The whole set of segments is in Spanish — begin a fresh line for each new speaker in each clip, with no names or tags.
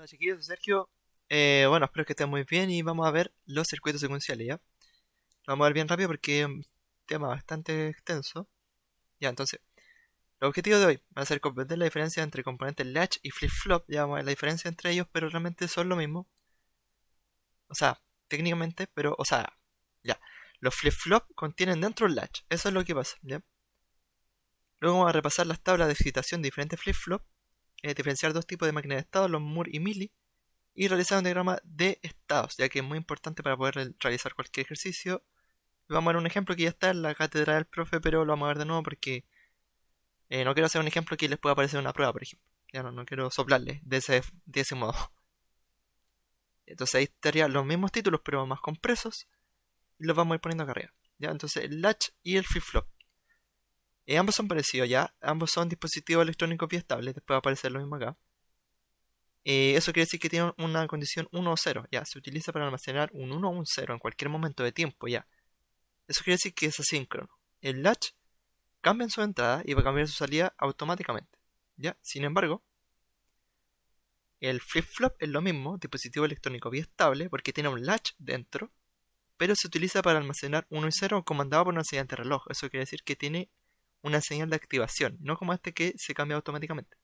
Hola chiquillos, soy Sergio. Bueno, espero que estén muy bien y vamos a ver los circuitos secuenciales, ¿ya? Lo vamos a ver bien rápido porque es un tema bastante extenso. Ya, entonces, el objetivo de hoy va a ser comprender la diferencia entre componentes latch y flip-flop. Ya vamos a ver la diferencia entre ellos, pero realmente son lo mismo. O sea, técnicamente, pero, o sea, ya. Los flip-flop contienen dentro un latch. Eso es lo que pasa, ¿ya? Luego vamos a repasar las tablas de excitación de diferentes flip-flop, diferenciar dos tipos de máquinas de estado, los Moore y Mealy, y realizar un diagrama de estados, ya que es muy importante para poder realizar cualquier ejercicio. Vamos a ver un ejemplo que ya está en la cátedra del profe, pero lo vamos a ver de nuevo porque no quiero hacer un ejemplo que les pueda aparecer en una prueba, por ejemplo. Ya no quiero soplarle de ese modo. Entonces ahí estarían los mismos títulos, pero más compresos, y los vamos a ir poniendo acá arriba. ¿Ya? Entonces el latch y el flip-flop. Ambos son parecidos, ¿ya? Ambos son dispositivos electrónicos biestables, después va a aparecer lo mismo acá. Eso quiere decir que tiene una condición 1 o 0, ya. Se utiliza para almacenar un 1 o un 0 en cualquier momento de tiempo, ya. Eso quiere decir que es asíncrono. El latch cambia en su entrada y va a cambiar su salida automáticamente, ya. Sin embargo, el flip-flop es lo mismo, dispositivo electrónico biestable, porque tiene un latch dentro, pero se utiliza para almacenar 1 y 0 comandado por una señal de reloj. Eso quiere decir que tiene una señal de activación, no como este que se cambia automáticamente.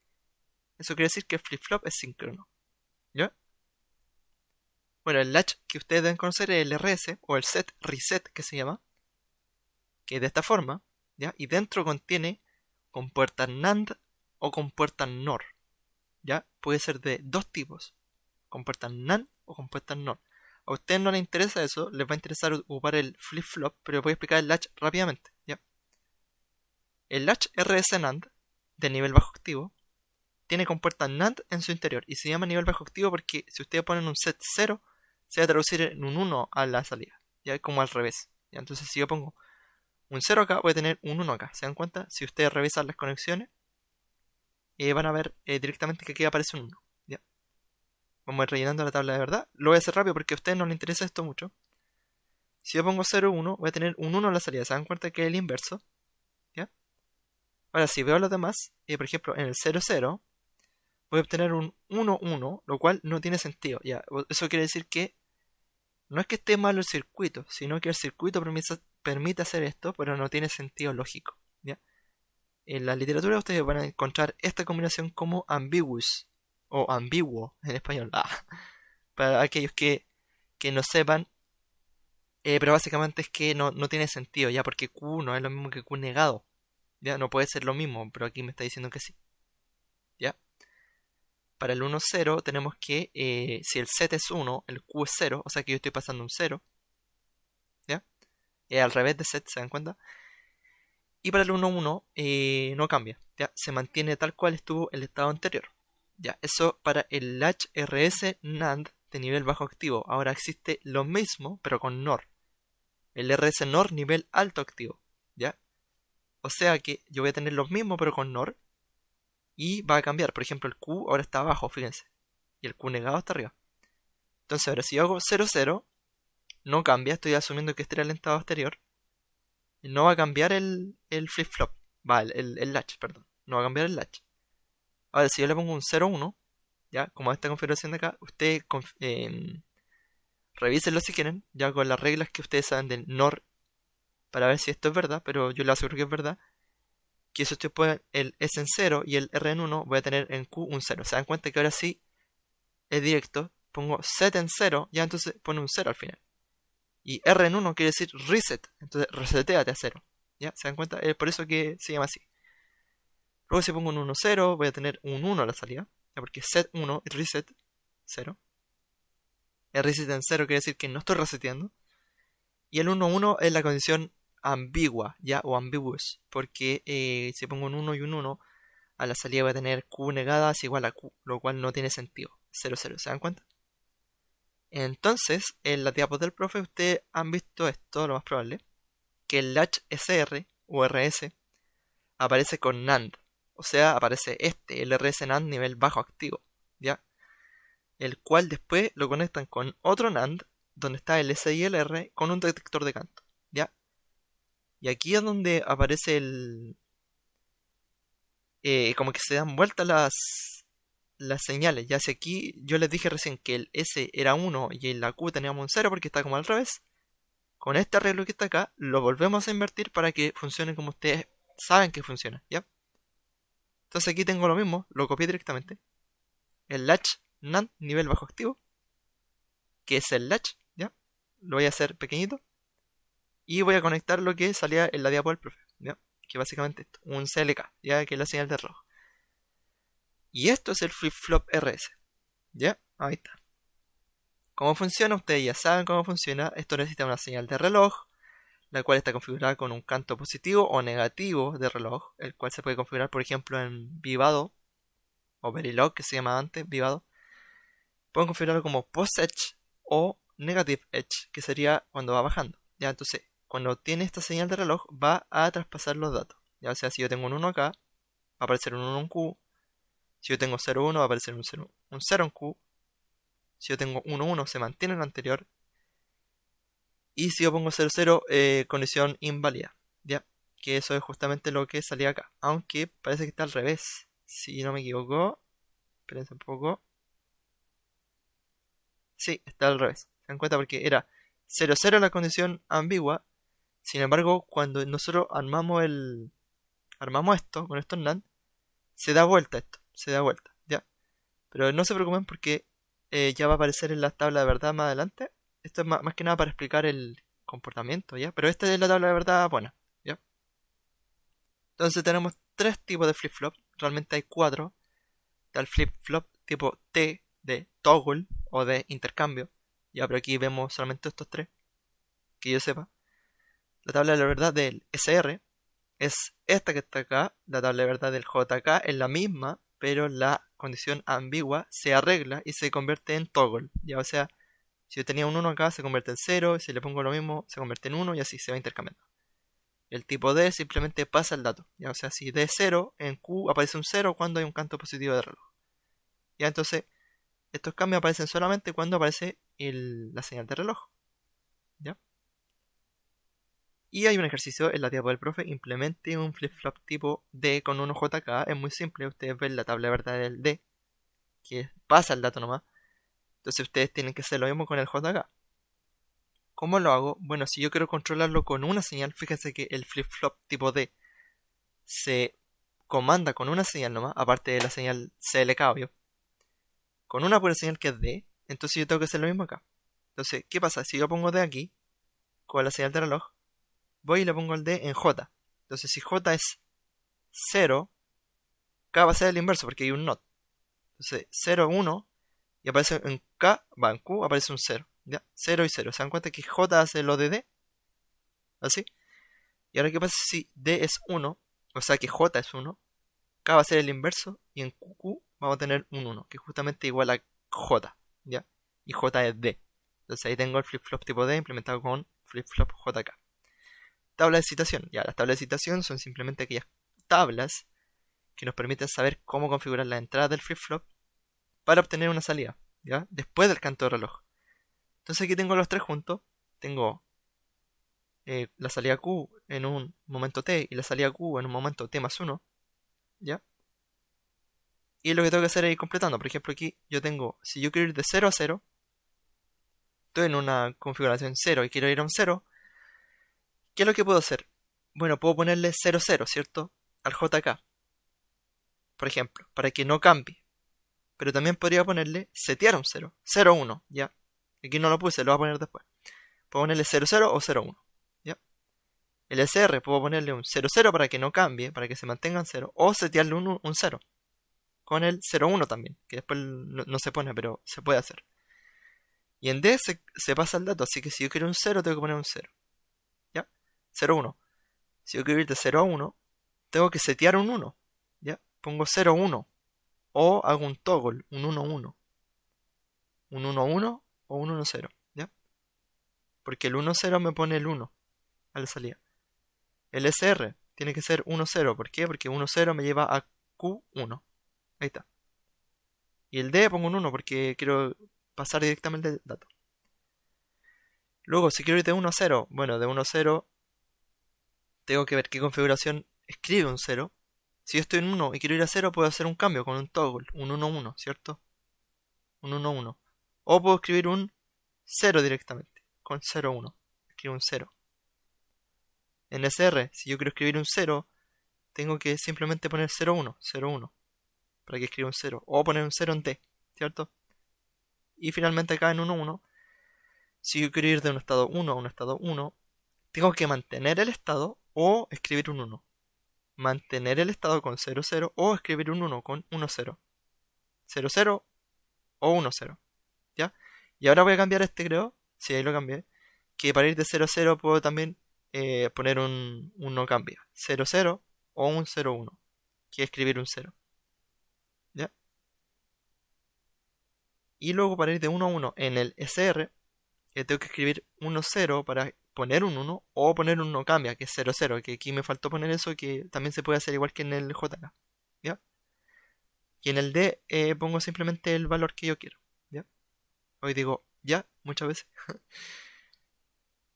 Eso quiere decir que el flip-flop es síncrono, ¿ya? Bueno, el latch que ustedes deben conocer es el RS o el set reset que se llama, que es de esta forma, ¿ya? Y dentro contiene compuertas NAND o compuertas NOR, ¿ya? Puede ser de dos tipos, compuertas NAND o compuertas NOR. A ustedes no les interesa eso, les va a interesar ocupar el flip-flop, pero voy a explicar el latch rápidamente, ¿ya? El latch RS NAND de nivel bajo activo tiene compuertas NAND en su interior y se llama nivel bajo activo porque si ustedes ponen un set 0 se va a traducir en un 1 a la salida, ya como al revés, ¿ya? Entonces si yo pongo un 0 acá, voy a tener un 1 acá. ¿Se dan cuenta? Si ustedes revisan las conexiones, van a ver directamente que aquí aparece un 1, ¿ya? Vamos a ir rellenando la tabla de verdad. Lo voy a hacer rápido porque a ustedes no les interesa esto mucho. Si yo pongo 0, 1, voy a tener un 1 a la salida. ¿Se dan cuenta que es el inverso? ¿Ya? Ahora, si veo los demás, por ejemplo, en el 0, 0, voy a obtener un 1, 1, lo cual no tiene sentido, ¿ya? Eso quiere decir que no es que esté malo el circuito, sino que el circuito permite hacer esto, pero no tiene sentido lógico, ¿ya? En la literatura ustedes van a encontrar esta combinación como ambiguous o ambiguo en español. Para aquellos que no sepan, pero básicamente es que no tiene sentido, ya, porque Q no es lo mismo que Q negado. Ya, no puede ser lo mismo, pero aquí me está diciendo que sí. Ya. Para el 1, 0 tenemos que, si el set es 1, el Q es 0, o sea que yo estoy pasando un 0. ¿Ya? Al revés de set, ¿se dan cuenta? Y para el 1, 1 no cambia, ¿ya? Se mantiene tal cual estuvo el estado anterior. Ya, eso para el latch RS NAND de nivel bajo activo. Ahora existe lo mismo, pero con NOR. El RS NOR nivel alto activo, ¿ya? O sea que yo voy a tener lo mismo, pero con NOR. Y va a cambiar. Por ejemplo, el Q ahora está abajo, fíjense. Y el Q negado está arriba. Entonces ahora si yo hago 0, 0, no cambia. Estoy asumiendo que este era el estado anterior. No va a cambiar el flip-flop. Va, el latch, perdón. No va a cambiar el latch. Ahora, si yo le pongo un 0, 1, ya, como esta configuración de acá, ustedes revísenlo si quieren, ya con las reglas que ustedes saben del NOR, para ver si esto es verdad, pero yo les aseguro que es verdad. Que si ustedes ponen el S en 0 y el R en 1, voy a tener en Q un 0. ¿Se dan cuenta que ahora sí es directo? Pongo set en 0, ya entonces pone un 0 al final. Y R en 1 quiere decir reset, entonces reseteate a 0. ¿Ya? ¿Se dan cuenta? Es por eso que se llama así. Luego si pongo un 1, 0, voy a tener un 1 a la salida. ¿Ya? Porque set 1 y reset 0. El reset en 0 quiere decir que no estoy reseteando. Y el 1, 1 es la condición ambigua, ¿ya? O ambiguous. Porque si pongo un 1 y un 1, a la salida voy a tener Q negada es igual a Q, lo cual no tiene sentido. 0, 0, ¿se dan cuenta? Entonces, en la diapositiva del profe, ustedes han visto esto, lo más probable, que el latch SR o RS aparece con NAND. O sea, aparece el RS NAND nivel bajo activo, ¿ya? El cual después lo conectan con otro NAND, donde está el S y el R, con un detector de canto, ¿ya? Y aquí es donde aparece como que se dan vueltas las señales. Ya si aquí yo les dije recién que el S era 1 y en la Q teníamos un 0 porque está como al revés. Con este arreglo que está acá, lo volvemos a invertir para que funcione como ustedes saben que funciona, ¿ya? Entonces aquí tengo lo mismo, lo copié directamente. El latch NAND nivel bajo activo, que es el latch, ¿ya? Lo voy a hacer pequeñito. Y voy a conectar lo que salía en la diapo del profe, ¿ya? Que básicamente esto, un CLK, ¿ya? Que es la señal de reloj. Y esto es el flip-flop RS, ¿ya? Ahí está. ¿Cómo funciona? Ustedes ya saben cómo funciona. Esto necesita una señal de reloj, la cual está configurada con un canto positivo o negativo de reloj, el cual se puede configurar, por ejemplo, en Vivado o Verilog, que se llamaba antes, Vivado. Pueden configurarlo como post edge o negative edge, que sería cuando va bajando. Ya, entonces, cuando tiene esta señal de reloj, va a traspasar los datos. Ya, o sea, si yo tengo un 1 acá, va a aparecer un 1 en Q. Si yo tengo 0,1, va a aparecer un 0 en Q. Si yo tengo 1,1, se mantiene en el anterior. Y si yo pongo 0,0, condición inválida. Ya, que eso es justamente lo que salía acá. Aunque parece que está al revés. Si no me equivoco. Espérense un poco. Sí, está al revés. ¿Se dan cuenta? Porque era 0,0 la condición ambigua. Sin embargo, cuando nosotros armamos esto con estos NAND, se da vuelta esto. Se da vuelta. ¿Ya? Pero no se preocupen porque ya va a aparecer en la tabla de verdad más adelante. Esto es más que nada para explicar el comportamiento, ¿ya? Pero esta es la tabla de verdad buena, ¿ya? Entonces tenemos tres tipos de flip-flop. Realmente hay cuatro. Está el flip-flop tipo T de toggle o de intercambio. Ya, pero aquí vemos solamente estos tres. Que yo sepa. La tabla de la verdad del SR es esta que está acá. La tabla de verdad del JK es la misma, pero la condición ambigua se arregla y se convierte en toggle. Ya, o sea, si yo tenía un 1 acá, se convierte en 0. Y si le pongo lo mismo, se convierte en 1 y así se va intercambiando. El tipo D simplemente pasa el dato. Ya, o sea, si D es 0, en Q aparece un 0 cuando hay un canto positivo de reloj. Ya, entonces, estos cambios aparecen solamente cuando aparece la señal de reloj. ¿Ya? Y hay un ejercicio en la diapo del profe. Implemente un flip-flop tipo D con 1JK. Es muy simple. Ustedes ven la tabla de verdad del D, que pasa el dato nomás. Entonces ustedes tienen que hacer lo mismo con el JK. ¿Cómo lo hago? Bueno, si yo quiero controlarlo con una señal, fíjense que el flip-flop tipo D se comanda con una señal nomás, aparte de la señal CLK, obvio. Con una pura señal que es D, entonces yo tengo que hacer lo mismo acá. Entonces, ¿qué pasa? Si yo pongo D aquí, con la señal de reloj, voy y le pongo el D en J. Entonces, si J es 0, K va a ser el inverso porque hay un NOT. Entonces, 0, 1, y aparece en K, va en Q, aparece un 0. ¿Ya? 0 y 0. ¿Se dan cuenta que J hace lo de D? ¿Así? Y ahora, ¿qué pasa si D es 1? O sea que J es 1. K va a ser el inverso. Y en QQ vamos a tener un 1, que es justamente igual a J. ¿Ya? Y J es D. Entonces ahí tengo el flip-flop tipo D implementado con flip-flop JK. Tabla de citación. Ya, las tablas de citación son simplemente aquellas tablas que nos permiten saber cómo configurar la entrada del flip-flop para obtener una salida, ¿ya? Después del canto de reloj. Entonces aquí tengo los tres juntos. Tengo la salida Q en un momento T y la salida Q en un momento T más 1, ¿ya? Y lo que tengo que hacer es ir completando. Por ejemplo, aquí yo tengo, si yo quiero ir de 0 a 0, estoy en una configuración 0 y quiero ir a un 0, ¿qué es lo que puedo hacer? Bueno, puedo ponerle 0, 0, ¿cierto? Al JK, por ejemplo, para que no cambie. Pero también podría ponerle setear un 0, 0, 1, ¿ya? Aquí no lo puse, lo voy a poner después. Puedo ponerle 0, 0 o 0, 1, ¿ya? El SR puedo ponerle un 0, 0 para que no cambie, para que se mantenga en 0, o setearle un 0. Con el 0, 1 también, que después no se pone, pero se puede hacer. Y en D se pasa el dato, así que si yo quiero un 0, tengo que poner un 0. ¿Ya? 0, 1. Si yo quiero ir de 0 a 1, tengo que setear un 1. ¿Ya? Pongo 0, 1. O hago un toggle, un 1, 1. Un 1, 1 o un 1, 0. ¿Ya? Porque el 1, 0 me pone el 1 a la salida. El SR tiene que ser 1, 0. ¿Por qué? Porque 1, 0 me lleva a Q1. Ahí está. Y el D pongo un 1 porque quiero pasar directamente el dato. Luego, si quiero ir de 1 a 0, bueno, de 1 a 0 tengo que ver qué configuración escribe un 0. Si yo estoy en 1 y quiero ir a 0, puedo hacer un cambio con un toggle, un 1 1, ¿cierto? Un 1 1. O puedo escribir un 0 directamente, con 0 1. Escribo un 0. En SR, si yo quiero escribir un 0, tengo que simplemente poner 0 1, 0 1, para que escriba un 0. O poner un 0 en D, ¿cierto? Y finalmente acá en 1 1, si yo quiero ir de un estado 1 a un estado 1, tengo que mantener el estado o escribir un 1. Mantener el estado con 0 0 o escribir un 1 con 1 0. 0 0 o 1 0. ¿Ya? Y ahora voy a cambiar este, creo. Si ahí lo cambié. Que para ir de 0 0 puedo también poner un no cambia. 0 0 o un 0 1. Que es escribir un 0. ¿Ya? Y luego para ir de 1 a 1 en el SR, tengo que escribir 1 0 para poner un 1 o poner un no cambia, que es 0 0. Que aquí me faltó poner eso, que también se puede hacer igual que en el JK. ¿Ya? Y en el D pongo simplemente el valor que yo quiero. ¿Ya? Hoy digo ya muchas veces.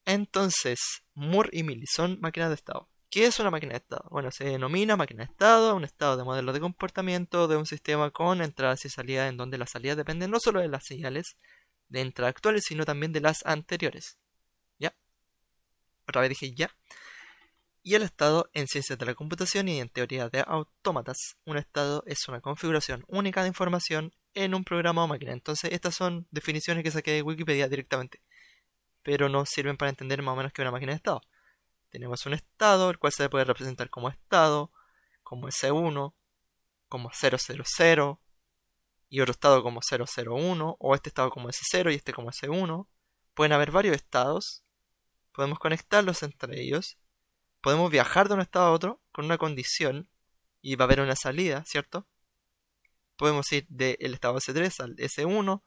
Entonces, Moore y Millie son máquinas de estado. ¿Qué es una máquina de estado? Bueno, se denomina máquina de estado a un estado de modelo de comportamiento de un sistema con entradas y salidas en donde las salidas dependen no solo de las señales de entrada actuales, sino también de las anteriores. ¿Ya? Otra vez dije ya. Y el estado en ciencias de la computación y en teoría de autómatas, un estado es una configuración única de información en un programa o máquina. Entonces, estas son definiciones que saqué de Wikipedia directamente, pero nos sirven para entender más o menos que una máquina de estado. Tenemos un estado, el cual se puede representar como estado, como S1, como 000, y otro estado como 001, o este estado como S0 y este como S1. Pueden haber varios estados, podemos conectarlos entre ellos, podemos viajar de un estado a otro con una condición, y va a haber una salida, ¿cierto? Podemos ir del estado S3 al S1,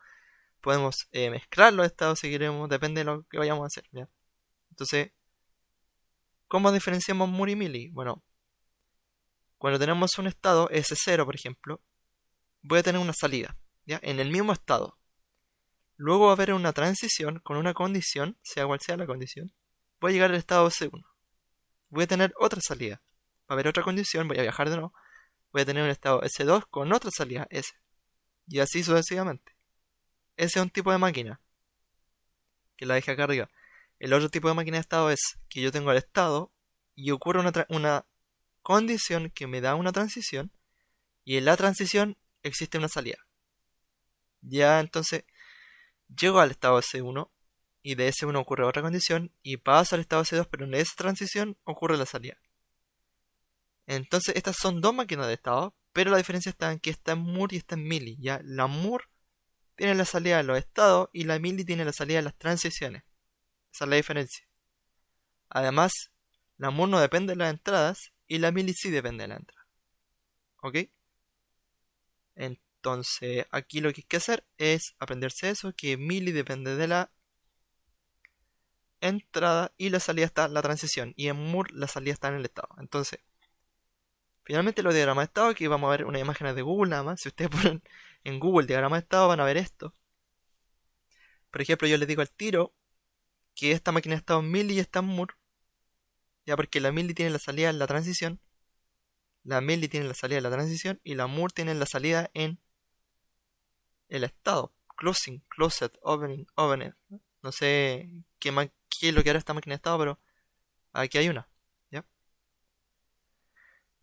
podemos mezclar los estados si queremos, depende de lo que vayamos a hacer, ¿ya? Entonces, ¿cómo diferenciamos Moore y Millie? Bueno, cuando tenemos un estado S0, por ejemplo, voy a tener una salida, ¿ya? En el mismo estado. Luego va a haber una transición con una condición, sea cual sea la condición. Voy a llegar al estado S1. Voy a tener otra salida. Va a haber otra condición, voy a viajar de nuevo. Voy a tener un estado S2 con otra salida S. Y así sucesivamente. Ese es un tipo de máquina, que la dejé acá arriba. El otro tipo de máquina de estado es que yo tengo el estado y ocurre una condición que me da una transición, y en la transición existe una salida. Ya entonces llego al estado S1 y de S1 ocurre otra condición y paso al estado S2, pero en esa transición ocurre la salida. Entonces estas son dos máquinas de estado, pero la diferencia está en que está en Moore y está en Millie. Ya la Moore tiene la salida de los estados y la Millie tiene la salida de las transiciones. Esa es la diferencia. Además, la Moore no depende de las entradas y la Millie sí depende de la entrada. ¿Ok? Entonces, aquí lo que hay que hacer es aprenderse eso, que Millie depende de la entrada y la salida está en la transición. Y en Moore la salida está en el estado. Entonces, finalmente los diagramas de estado, aquí vamos a ver unas imágenes de Google nada más. Si ustedes ponen en Google diagrama de estado van a ver esto. Por ejemplo, yo les digo al tiro que esta máquina de estado en Millie está en Moore. Ya porque la Millie tiene la salida en la transición. La Millie tiene la salida en la transición y la Moore tiene la salida en el estado. Closing, closed, opening, opened. No sé qué es lo que hará esta máquina de estado, pero aquí hay una. ¿Ya?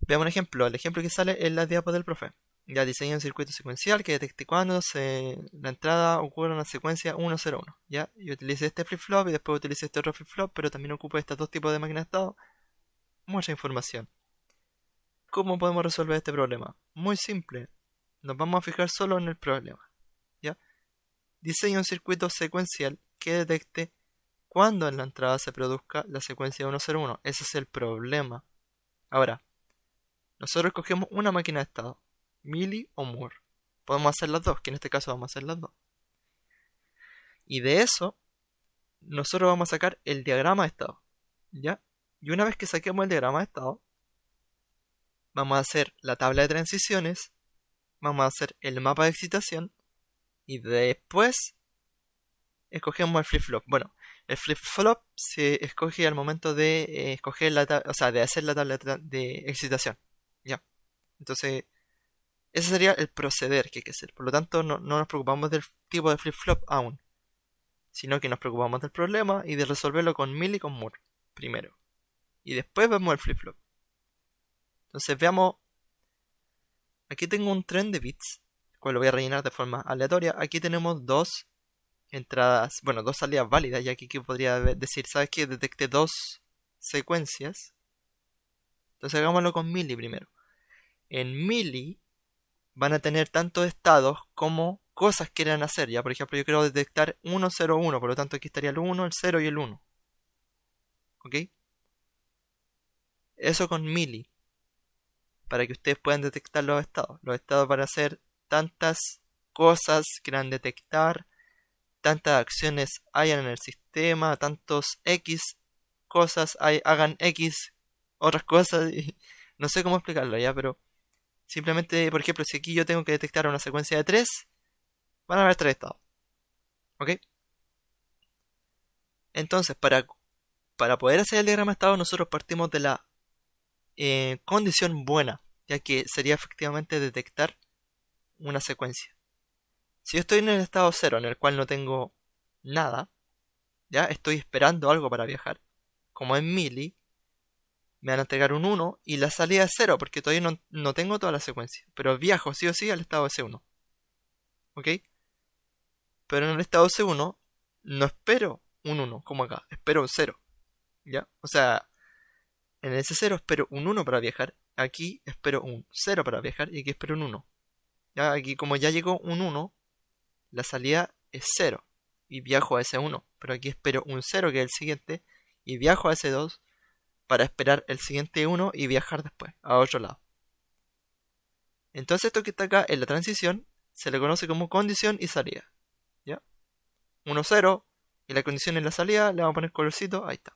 Veamos un ejemplo. El ejemplo que sale es la diapo del profe. Ya diseña un circuito secuencial que detecte cuando la entrada ocurre en una secuencia 101. ¿Ya? Yo utilicé este flip-flop y después utilicé este otro flip-flop, pero también ocupo estos dos tipos de máquinas de estado. Mucha información. ¿Cómo podemos resolver este problema? Muy simple. Nos vamos a fijar solo en el problema. ¿Ya? Diseña un circuito secuencial que detecte cuando en la entrada se produzca la secuencia 101. Ese es el problema. Ahora, nosotros escogemos una máquina de estado, Millie o Moore. Podemos hacer las dos, que en este caso vamos a hacer las dos. Y de eso, nosotros vamos a sacar el diagrama de estado. ¿Ya? Y una vez que saquemos el diagrama de estado, vamos a hacer la tabla de transiciones, vamos a hacer el mapa de excitación, y después escogemos el flip-flop. Bueno, el flip-flop se escoge al momento de escoger de hacer la tabla de excitación. Ya. Entonces, ese sería el proceder que hay que hacer. Por lo tanto, no nos preocupamos del tipo de flip-flop aún, sino que nos preocupamos del problema y de resolverlo con Mill y con Moore primero. Y después vemos el flip-flop. Entonces veamos, aquí tengo un tren de bits, el cual lo voy a rellenar de forma aleatoria. Aquí tenemos dos entradas, bueno, dos salidas válidas, y aquí que podría decir, ¿sabes qué? Detecté dos secuencias. Entonces hagámoslo con Milli primero. En Milli van a tener tanto estados como cosas que quieran hacer. Ya, por ejemplo, yo quiero detectar 1, 0, 1, por lo tanto aquí estaría el 1, el 0 y el 1. ¿Ok? Eso con Milli, para que ustedes puedan detectar los estados. Los estados van a ser tantas cosas que quieran detectar, tantas acciones hayan en el sistema, tantos X cosas hagan X otras cosas. Y no sé cómo explicarlo ya, pero simplemente, por ejemplo, si aquí yo tengo que detectar una secuencia de 3, van a haber 3 estados. ¿Ok? Entonces, para poder hacer el diagrama de estado, nosotros partimos de la condición buena, ya que sería efectivamente detectar una secuencia. Si yo estoy en el estado 0, en el cual no tengo nada, ya estoy esperando algo para viajar, como en Milli, me van a entregar un 1 y la salida es 0, porque todavía no tengo toda la secuencia, pero viajo sí o sí al estado S1. ¿Ok? Pero en el estado C1 no espero un 1, como acá, espero un 0. ¿Ya? O sea, en el S0 espero un 1 para viajar, aquí espero un 0 para viajar y aquí espero un 1. ¿Ya? Aquí como ya llegó un 1, la salida es 0 y viajo a S1, pero aquí espero un 0 que es el siguiente y viajo a S2 para esperar el siguiente 1 y viajar después a otro lado. Entonces esto que está acá en la transición se le conoce como condición y salida. ¿Ya? 1, 0 y la condición en la salida le vamos a poner colorcito, ahí está.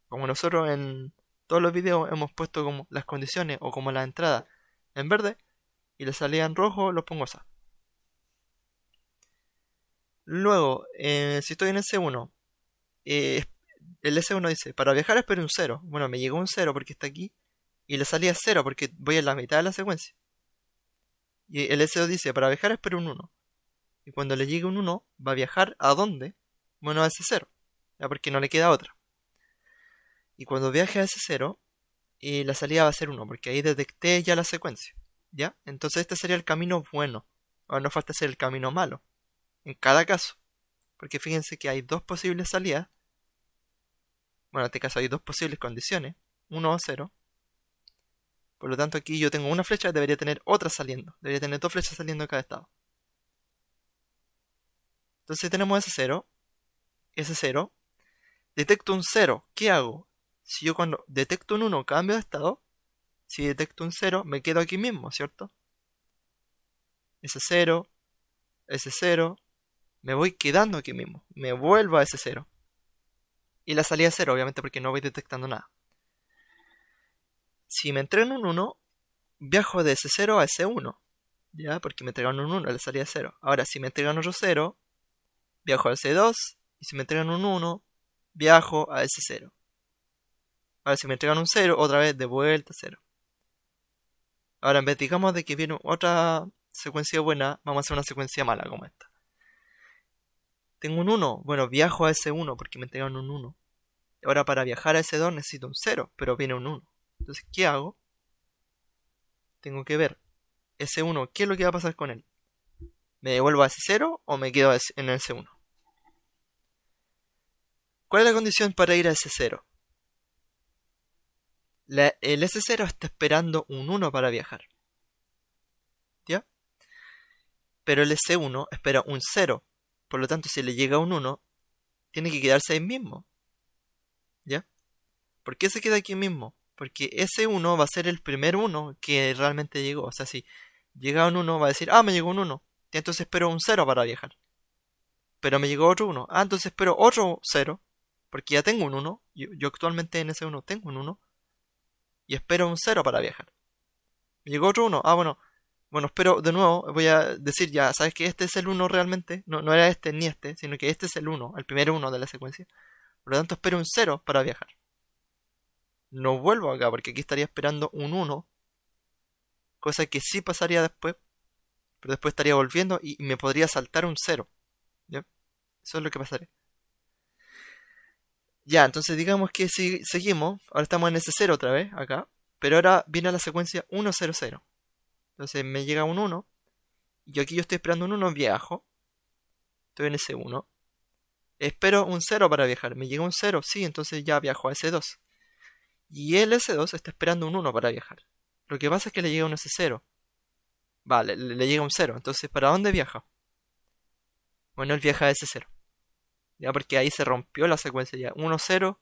Como nosotros en todos los videos hemos puesto como las condiciones o como la entrada en verde y la salida en rojo, los pongo así. Luego, si estoy en S1, el S1 dice, para viajar espero un 0. Bueno, me llegó un 0 porque está aquí. Y la salida es 0 porque voy en la mitad de la secuencia. Y el S2 dice, para viajar espero un 1. Y cuando le llegue un 1, va a viajar ¿a dónde? Bueno, a ese 0. Ya, porque no le queda otra. Y cuando viaje a ese 0, la salida va a ser 1, porque ahí detecté ya la secuencia. ¿Ya? Entonces este sería el camino bueno. Ahora nos falta hacer el camino malo. En cada caso. Porque fíjense que hay dos posibles salidas. Bueno, en este caso hay dos posibles condiciones. 1 o 0. Por lo tanto aquí yo tengo una flecha, debería tener otra saliendo. Debería tener dos flechas saliendo de cada estado. Entonces tenemos ese 0. Ese 0. Detecto un 0. ¿Qué hago? Si yo cuando detecto un 1 cambio de estado. Si detecto un 0 me quedo aquí mismo, ¿cierto? Ese 0. Ese 0. Me voy quedando aquí mismo. Me vuelvo a ese 0. Y la salida es 0, obviamente, porque no voy detectando nada. Si me entregan un 1, viajo de ese 0 a ese 1. ¿Ya? Porque me entregan un 1, la salida es 0. Ahora, si me entregan otro 0, viajo a ese 2. Y si me entregan un 1, viajo a ese 0. Ahora, si me entregan un 0, otra vez de vuelta a 0. Ahora, en vez, digamos, de que viene otra secuencia buena, vamos a hacer una secuencia mala como esta. Tengo un 1, bueno, viajo a ese 1 porque me entregan un 1. Ahora, para viajar a ese 2 necesito un 0, pero viene un 1. Entonces, ¿qué hago? Tengo que ver ese 1, ¿qué es lo que va a pasar con él? ¿Me devuelvo a ese 0 o me quedo en ese 1? ¿Cuál es la condición para ir a ese 0? El S0 está esperando un 1 para viajar. ¿Ya? Pero el S1 espera un 0. Por lo tanto, si le llega un 1, tiene que quedarse ahí mismo. ¿Ya? ¿Por qué se queda aquí mismo? Porque ese 1 va a ser el primer 1 que realmente llegó. O sea, si llega un 1, va a decir, me llegó un 1. Y entonces espero un 0 para viajar. Pero me llegó otro 1. Entonces espero otro 0. Porque ya tengo un 1. Yo actualmente en ese 1 tengo un 1. Y espero un 0 para viajar. Me llegó otro 1. Bueno. Bueno, espero de nuevo. Voy a decir ya, ¿sabes que este es el 1 realmente? No era este ni este, sino que este es el 1, el primer 1 de la secuencia. Por lo tanto, espero un 0 para viajar. No vuelvo acá porque aquí estaría esperando un 1 cosa que sí pasaría después, pero después estaría volviendo y me podría saltar un cero. ¿Ya? Eso es lo que pasaría. Ya, entonces digamos que si seguimos, ahora estamos en ese cero otra vez, acá, pero ahora viene la secuencia 1, 0, 0. Entonces me llega un 1, y aquí yo estoy esperando un 1, viajo, estoy en ese 1, espero un 0 para viajar, me llega un 0, sí, entonces ya viajo a ese 2. Y el S2 está esperando un 1 para viajar. Lo que pasa es que le llega un S0. Vale, le llega un 0. Entonces, ¿para dónde viaja? Bueno, él viaja a S0. Ya porque ahí se rompió la secuencia ya. 1, 0.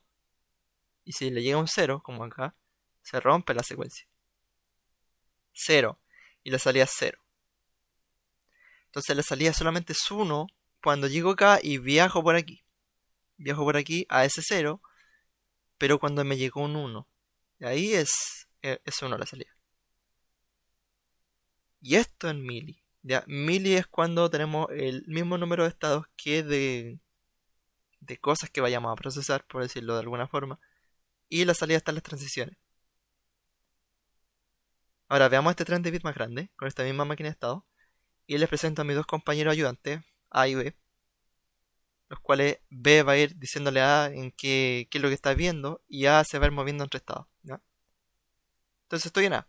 Y si le llega un 0, como acá, se rompe la secuencia. 0. Y la salida es 0. Entonces la salida solamente es 1 cuando llego acá y viajo por aquí. Viajo por aquí a S0, pero cuando me llegó un 1. Y ahí es 1 la salida. Y esto en mili. Ya, mili es cuando tenemos el mismo número de estados que de cosas que vayamos a procesar, por decirlo de alguna forma. Y la salida está en las transiciones. Ahora veamos este tren de bit más grande, con esta misma máquina de estado. Y les presento a mis dos compañeros ayudantes, A y B. Los cuales B va a ir diciéndole a A en qué es lo que está viendo. Y A se va a ir moviendo entre estados. ¿Ya? Entonces estoy en A.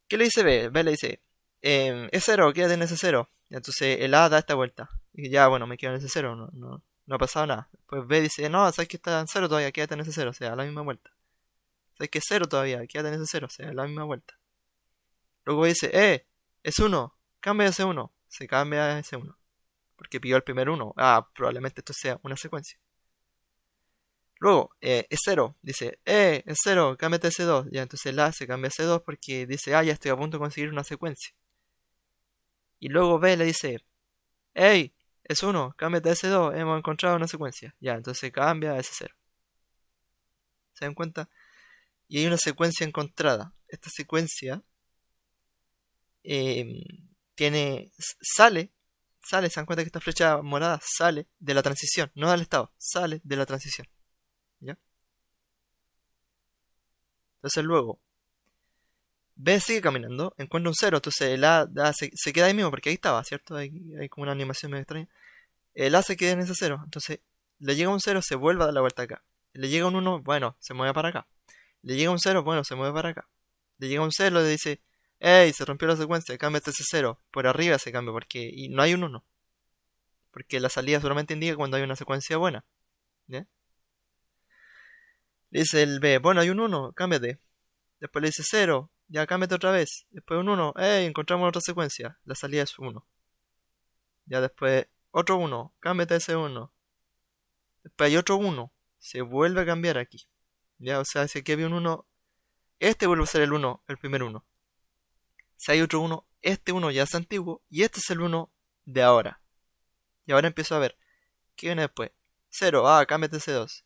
¿Qué le dice B? B le dice, es cero, quédate en ese cero. Y entonces el A da esta vuelta. Y ya, bueno, me quedo en ese cero, no ha pasado nada. Pues B dice, no, sabes que está en cero todavía, quédate en ese cero, o sea, a la misma vuelta. Sabes que es cero todavía, quédate en ese cero, o sea, a la misma vuelta. Luego B dice, es uno, cambia a ese uno. Se cambia a ese uno. Porque pilló el primer uno. Ah, probablemente esto sea una secuencia. Luego, es cero, dice, es cero, cámbiate a ese 2. Ya, entonces el A se cambia a ese 2 porque dice, ya estoy a punto de conseguir una secuencia. Y luego B le dice, hey, es uno, cámbiate a ese 2, hemos encontrado una secuencia. Ya, entonces cambia a ese cero. ¿Se dan cuenta? Y hay una secuencia encontrada. Esta secuencia eh, sale, se dan cuenta que esta flecha morada sale de la transición, no del estado, sale de la transición. ¿Ya? Entonces luego, B sigue caminando, encuentra un cero, entonces el A, se queda ahí mismo, porque ahí estaba, ¿cierto? Hay como una animación medio extraña. El A se queda en ese cero, entonces le llega un cero, se vuelve a dar la vuelta acá. Le llega un uno, bueno, se mueve para acá. Le llega un cero, bueno, se mueve para acá. Le llega un cero, le dice, hey, se rompió la secuencia, cámbiate ese cero. Por arriba se cambia, porque y no hay un uno. Porque la salida solamente indica cuando hay una secuencia buena. ¿Ya? Le dice el B, bueno, hay un uno, cámbiate. Después le dice cero, ya cámbiate otra vez. Después un uno, hey, encontramos otra secuencia. La salida es uno. Ya después otro uno, cámbiate ese uno. Después hay otro uno, se vuelve a cambiar aquí. Ya, o sea, si aquí había un uno, este vuelve a ser el uno, el primer uno. Si hay otro uno, este uno ya es antiguo y este es el uno de ahora. Y ahora empiezo a ver, ¿qué viene después? Cero, cámbiate ese 2.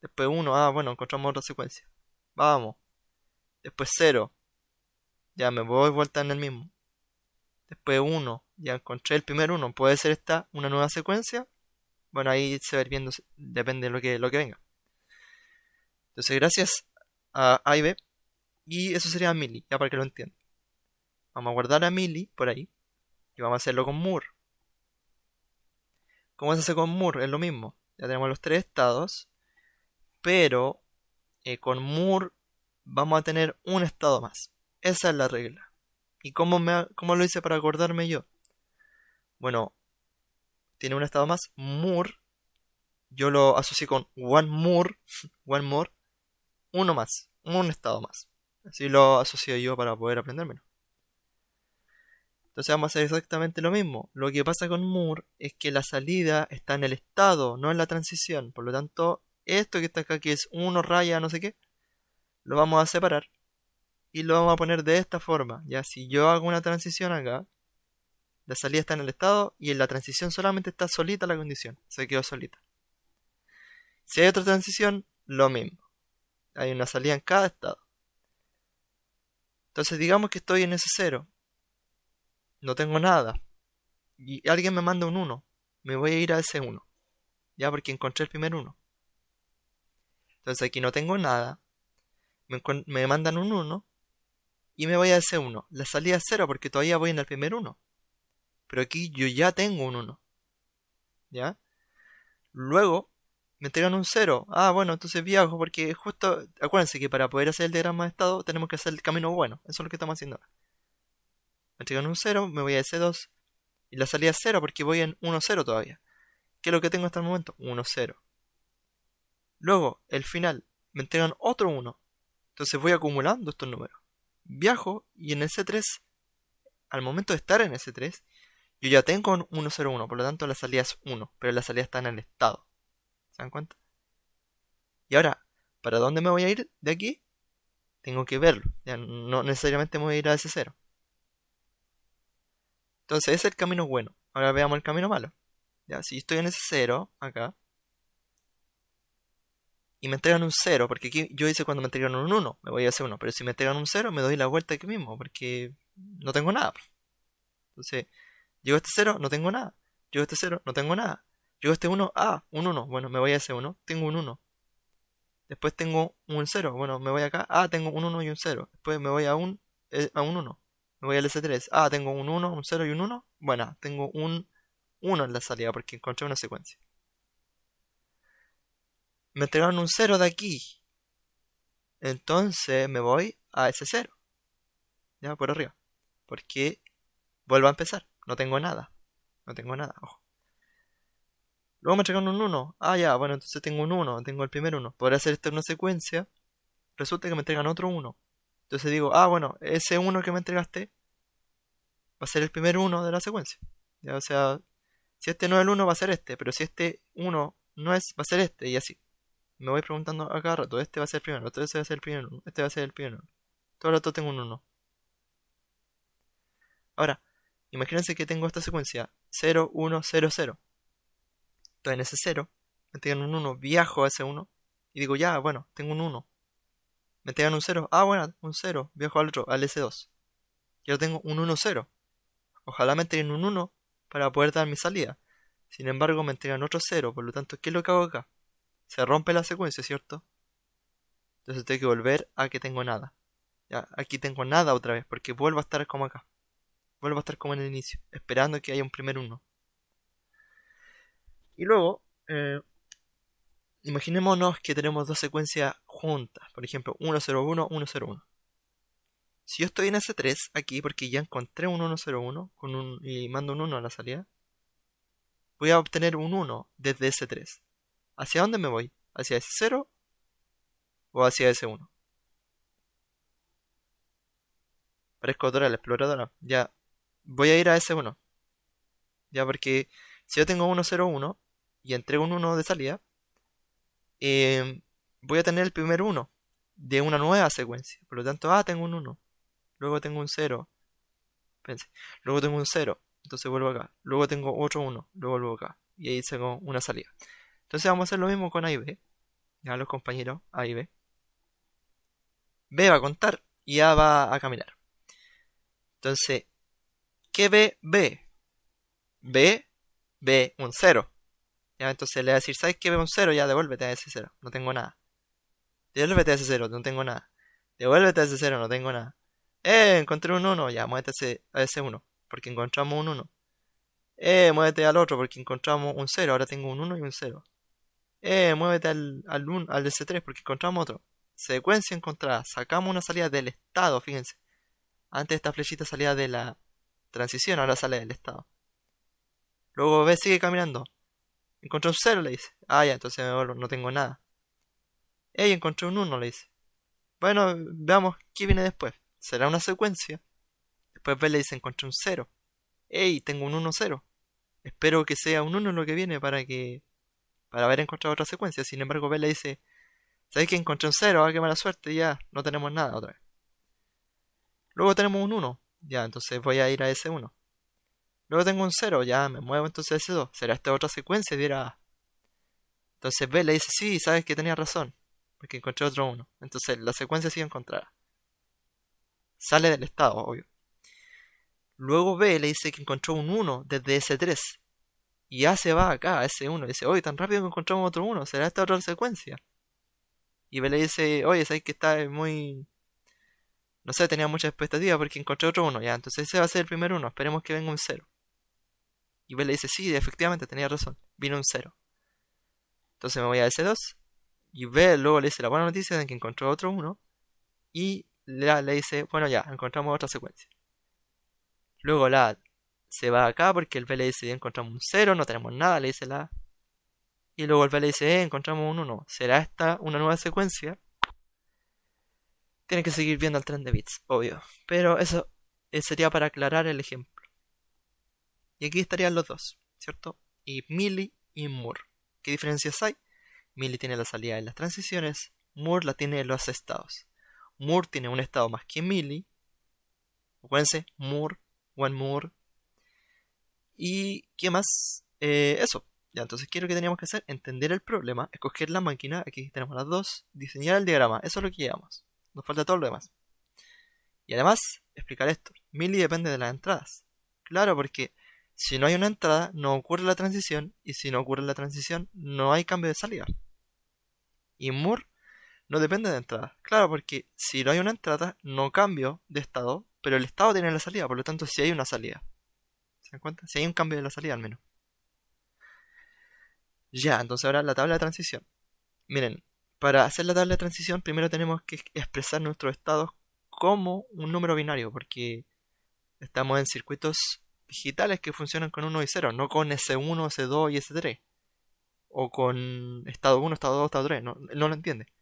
Después uno, bueno, encontramos otra secuencia. Vamos. Después cero, ya me voy vuelta en el mismo. Después uno, ya encontré el primer uno. ¿Puede ser esta una nueva secuencia? Bueno, ahí se va a ir viendo, depende de lo que venga. Entonces, gracias a A y B. Y eso sería Millie, ya para que lo entiendan. Vamos a guardar a Millie por ahí. Y vamos a hacerlo con Moore. ¿Cómo se hace con Moore? Es lo mismo. Ya tenemos los tres estados. Pero con Moore vamos a tener un estado más. Esa es la regla. ¿Y cómo lo hice para acordarme yo? Bueno, tiene un estado más. Moore. Yo lo asocié con one more. One more. Uno más. Un estado más. Así lo asocio yo para poder aprendérmelo. Entonces vamos a hacer exactamente lo mismo. Lo que pasa con Moore es que la salida está en el estado, no en la transición. Por lo tanto, esto que está acá, que es 1 raya no sé qué, lo vamos a separar. Y lo vamos a poner de esta forma. Ya, si yo hago una transición acá, la salida está en el estado y en la transición solamente está solita la condición. Se quedó solita. Si hay otra transición, lo mismo. Hay una salida en cada estado. Entonces digamos que estoy en ese cero. No tengo nada. Y alguien me manda un 1. Me voy a ir a ese 1. Ya porque encontré el primer 1. Entonces aquí no tengo nada. Me mandan un 1. y me voy a S1. La salida es 0 porque todavía voy en el primer 1. Pero aquí yo ya tengo un 1. ¿Ya? Luego me entregan un 0. Ah, bueno, entonces viajo porque justo, acuérdense que para poder hacer el diagrama de estado tenemos que hacer el camino bueno. Eso es lo que estamos haciendo ahora. Me entregan un 0, me voy a S2 y la salida es 0 porque voy en 1, 0 todavía. ¿Qué es lo que tengo hasta el momento? 1, 0. Luego, el final, me entregan otro 1. Entonces voy acumulando estos números. Viajo y en S3, al momento de estar en S3, yo ya tengo un 1, 0, 1. Por lo tanto, la salida es 1, pero la salida está en el estado. ¿Se dan cuenta? Y ahora, ¿para dónde me voy a ir de aquí? Tengo que verlo. Ya no necesariamente me voy a ir a S0. Entonces, ese es el camino bueno. Ahora veamos el camino malo. Ya, si estoy en S0, acá, y me entregan un 0, porque aquí yo hice cuando me entregan un 1, me voy a hacer 1, pero si me entregan un 0, me doy la vuelta aquí mismo, porque no tengo nada. Entonces, llego a este 0, no tengo nada. Llego a este 0, no tengo nada. Llego a este 1, un 1, bueno, me voy a ese 1, tengo un 1. Después tengo un 0, bueno, me voy acá, tengo un 1 y un 0. Después me voy a un 1. Me voy al S3, tengo un 1, un 0 y un 1. Bueno, tengo un 1 en la salida porque encontré una secuencia. Me entregaron un 0 de aquí. Entonces me voy a ese 0. Ya, por arriba. Porque vuelvo a empezar. No tengo nada. No tengo nada, ojo. Luego me entregaron un 1. Ya, bueno, entonces tengo un 1. Tengo el primer 1. Podré hacer esto en una secuencia. Resulta que me entregan otro 1. Entonces digo, bueno, ese 1 que me entregaste va a ser el primer 1 de la secuencia. Ya, o sea, si este no es el 1 va a ser este. Pero si este 1 no es, va a ser este. Y así. Me voy preguntando a cada rato. Este va a ser el primero. Este va a ser el primero. Este va a ser el primero. Todo el rato tengo un 1. Ahora, imagínense que tengo esta secuencia 0, 1, 0, 0. Estoy en ese 0, me entregan un 1, viajo a ese 1 y digo, ya, bueno, tengo un 1. Me entregan un 0, bueno, un 0, viajo al otro, al S2. Ya tengo un 1, 0. Ojalá me entreguen un 1 para poder dar mi salida. Sin embargo, me entregan otro 0, por lo tanto, ¿qué es lo que hago acá? Se rompe la secuencia, ¿cierto? Entonces tengo que volver a que tengo nada. Ya, aquí tengo nada otra vez, porque vuelvo a estar como acá. Vuelvo a estar como en el inicio, esperando que haya un primer 1. Y luego, imaginémonos que tenemos dos secuencias juntas. Por ejemplo, 101, 101. Si yo estoy en S3 aquí, porque ya encontré un 101 y mando un 1 a la salida, voy a obtener un 1 desde S3. ¿Hacia dónde me voy? ¿Hacia S0 o hacia S1? Parezco Dora la exploradora. Ya, voy a ir a S1. Ya, porque si yo tengo 101 y entrego un 1 de salida, voy a tener el primer 1 de una nueva secuencia. Por lo tanto, tengo un 1. Luego tengo un 0. Pense. Luego tengo un 0. Entonces vuelvo acá. Luego tengo otro 1. Luego vuelvo acá. Y ahí tengo una salida. Entonces vamos a hacer lo mismo con A y B. Ya los compañeros A y B. B va a contar y A va a caminar. Entonces, ¿qué ve B? B, un 0. Ya, entonces le voy a decir, ¿sabes qué? Ve un 0, ya devuélvete a ese 0. No tengo nada. Devuélvete a ese 0, no tengo nada. Devuélvete a ese 0, no tengo nada. Encontré un 1, ya, muévete a ese 1. Porque encontramos un 1. Muévete al otro porque encontramos un 0. Ahora tengo un 1 y un 0. Muévete al S3 porque encontramos otro. Secuencia encontrada. Sacamos una salida del estado, fíjense. Antes esta flechita salía de la transición, ahora sale del estado. Luego B sigue caminando. Encontré un 0, le dice. Ya, entonces me vuelvo, no tengo nada. Encontré un 1, le dice. Bueno, veamos qué viene después. ¿Será una secuencia? Después B le dice, encontré un 0. Tengo un 1, 0. Espero que sea un 1 lo que viene para haber encontrado otra secuencia. Sin embargo, B le dice, ¿sabes que encontré un 0? Qué mala suerte, ya, no tenemos nada otra vez. Luego tenemos un 1, ya, entonces voy a ir a ese 1. Luego tengo un 0, ya, me muevo entonces a ese 2. ¿Será esta otra secuencia? Dirá. Entonces B le dice, sí, sabes que tenía razón, porque encontré otro 1. Entonces la secuencia sigue encontrada. Sale del estado, obvio. Luego B le dice que encontró un 1 desde S3. Y A se va acá, a S1. Y dice, oye, tan rápido que encontramos otro 1. ¿Será esta otra secuencia? Y B le dice, oye, sabes que está muy no sé, tenía mucha expectativa porque encontré otro 1, ya, entonces ese va a ser el primer 1, esperemos que venga un 0. Y B le dice, sí, efectivamente, tenía razón, vino un 0. Entonces me voy a S2, y B luego le dice la buena noticia de que encontró otro 1, y la le dice, bueno ya, encontramos otra secuencia. Luego la A se va acá porque el B le dice, ya encontramos un 0, no tenemos nada, le dice la A. Y luego el B le dice, encontramos un 1, ¿será esta una nueva secuencia? Tienen que seguir viendo el tren de bits, obvio. Pero eso sería para aclarar el ejemplo. Y aquí estarían los dos, ¿cierto? Y Mealy y Moore. ¿Qué diferencias hay? Mealy tiene la salida en las transiciones, Moore la tiene en los estados. Moore tiene un estado más que Mealy. Acuérdense, Moore, One Moore. ¿Y qué más? Eso. Ya, entonces, ¿qué es lo que teníamos que hacer? Entender el problema, escoger la máquina, aquí tenemos las dos, diseñar el diagrama, eso es lo que llevamos. Nos falta todo lo demás. Y además, explicar esto. Mealy depende de las entradas. Claro, porque si no hay una entrada, no ocurre la transición, y si no ocurre la transición, no hay cambio de salida. Y Moore no depende de entradas. Claro, porque si no hay una entrada, no cambio de estado, pero el estado tiene la salida, por lo tanto, si hay una salida. ¿Se dan cuenta? Si hay un cambio de la salida al menos. Ya, entonces ahora la tabla de transición. Miren, para hacer la tabla de transición, primero tenemos que expresar nuestros estados como un número binario, porque estamos en circuitos digitales que funcionan con 1 y 0, no con S1, S2 y S3. O con estado 1, estado 2, estado 3. No, no lo entiende.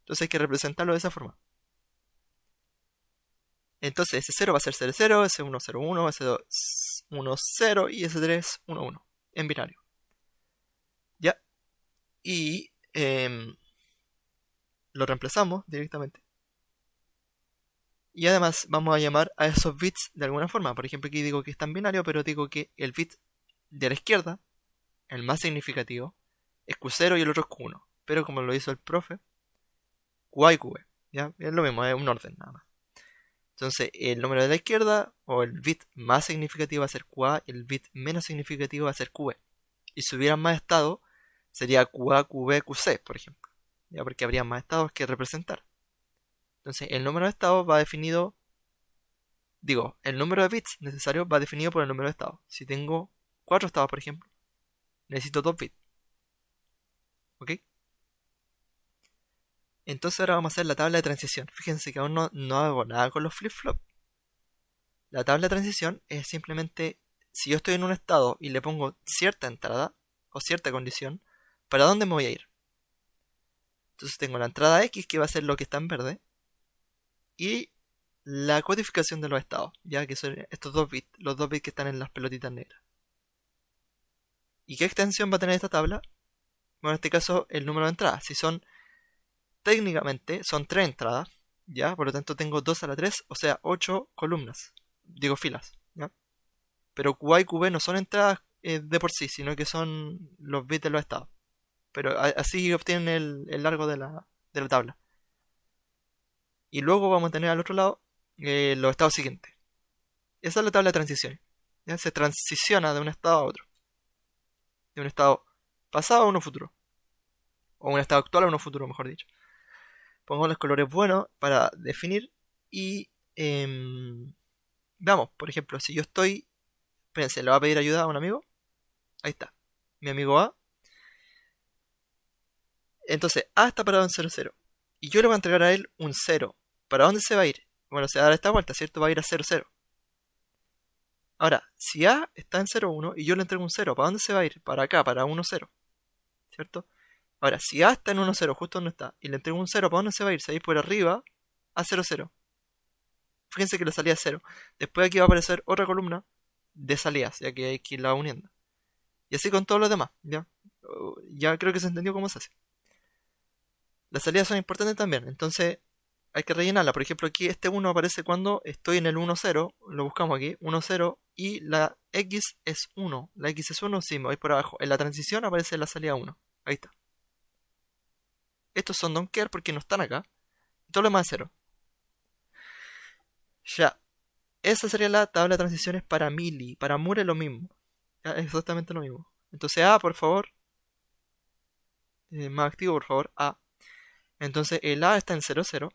Entonces hay que representarlo de esa forma. Entonces S0 va a ser 0, 0, S1, 0, 1, S2, 1, 0 y S3, 1, 1. En binario. ¿Ya? Y lo reemplazamos directamente. Y además vamos a llamar a esos bits de alguna forma. Por ejemplo, aquí digo que está en binario, pero digo que el bit de la izquierda, el más significativo, es Q0 y el otro es Q1. Pero como lo hizo el profe, QA y QB. ¿Ya? Es lo mismo, es un orden nada más. Entonces, el número de la izquierda o el bit más significativo va a ser QA y el bit menos significativo va a ser QB. Y si hubieran más estados, sería QA, QB, QC, por ejemplo. ¿Ya? Porque habría más estados que representar. Entonces, el número de estados va definido. Digo, el número de bits necesario va definido por el número de estados. Si tengo 4 estados, por ejemplo, necesito 2 bits. ¿Ok? Entonces ahora vamos a hacer la tabla de transición. Fíjense que aún no hago nada con los flip-flops. La tabla de transición es simplemente, si yo estoy en un estado y le pongo cierta entrada o cierta condición, ¿para dónde me voy a ir? Entonces tengo la entrada X, que va a ser lo que está en verde, y la codificación de los estados, ya que son estos 2 bits, los 2 bits que están en las pelotitas negras. ¿Y qué extensión va a tener esta tabla? Bueno, en este caso el número de entradas. Si son, técnicamente, son 3 entradas, ¿ya? Por lo tanto tengo 2 a la 3, o sea, 8 columnas. Digo filas, ¿ya? Pero QA y QB no son entradas de por sí, sino que son los bits de los estados. Pero así obtienen el largo de la tabla. Y luego vamos a tener al otro lado los estados siguientes. Esa es la tabla de transición. ¿Ya? Se transiciona de un estado a otro. De un estado pasado a uno futuro. O un estado actual a uno futuro, mejor dicho. Pongo los colores buenos para definir. Y veamos, por ejemplo, si yo estoy... Espérense, le va a pedir ayuda a un amigo. Ahí está. Mi amigo A. Entonces, A está parado en 0, 0. Y yo le voy a entregar a él un 0. ¿Para dónde se va a ir? Bueno, se va a dar esta vuelta, ¿cierto? Va a ir a 0, 0. Ahora, si A está en 0, 1 y yo le entrego un 0, ¿para dónde se va a ir? Para acá, para 1, 0. ¿Cierto? Ahora, si A está en 1, 0, justo donde está, y le entrego un 0, ¿para dónde se va a ir? Se va a ir por arriba a 0, 0. Fíjense que la salida es 0. Después aquí va a aparecer otra columna de salidas, ya que hay que irla uniendo. Y así con todos los demás, ¿ya? Ya creo que se entendió cómo se hace. Las salidas son importantes también, entonces hay que rellenarla. Por ejemplo, aquí este 1 aparece cuando estoy en el 1, 0. Lo buscamos aquí, 1, 0. Y la X es 1. La X es 1, sí, me voy por abajo. En la transición aparece la salida 1. Ahí está. Estos son don't care porque no están acá. Y todo lo demás es 0. Ya. Esa sería la tabla de transiciones para Mealy. Para Moore es lo mismo. Ya, es exactamente lo mismo. Entonces A, por favor. Más activo, por favor. A. Entonces el A está en 0, 0.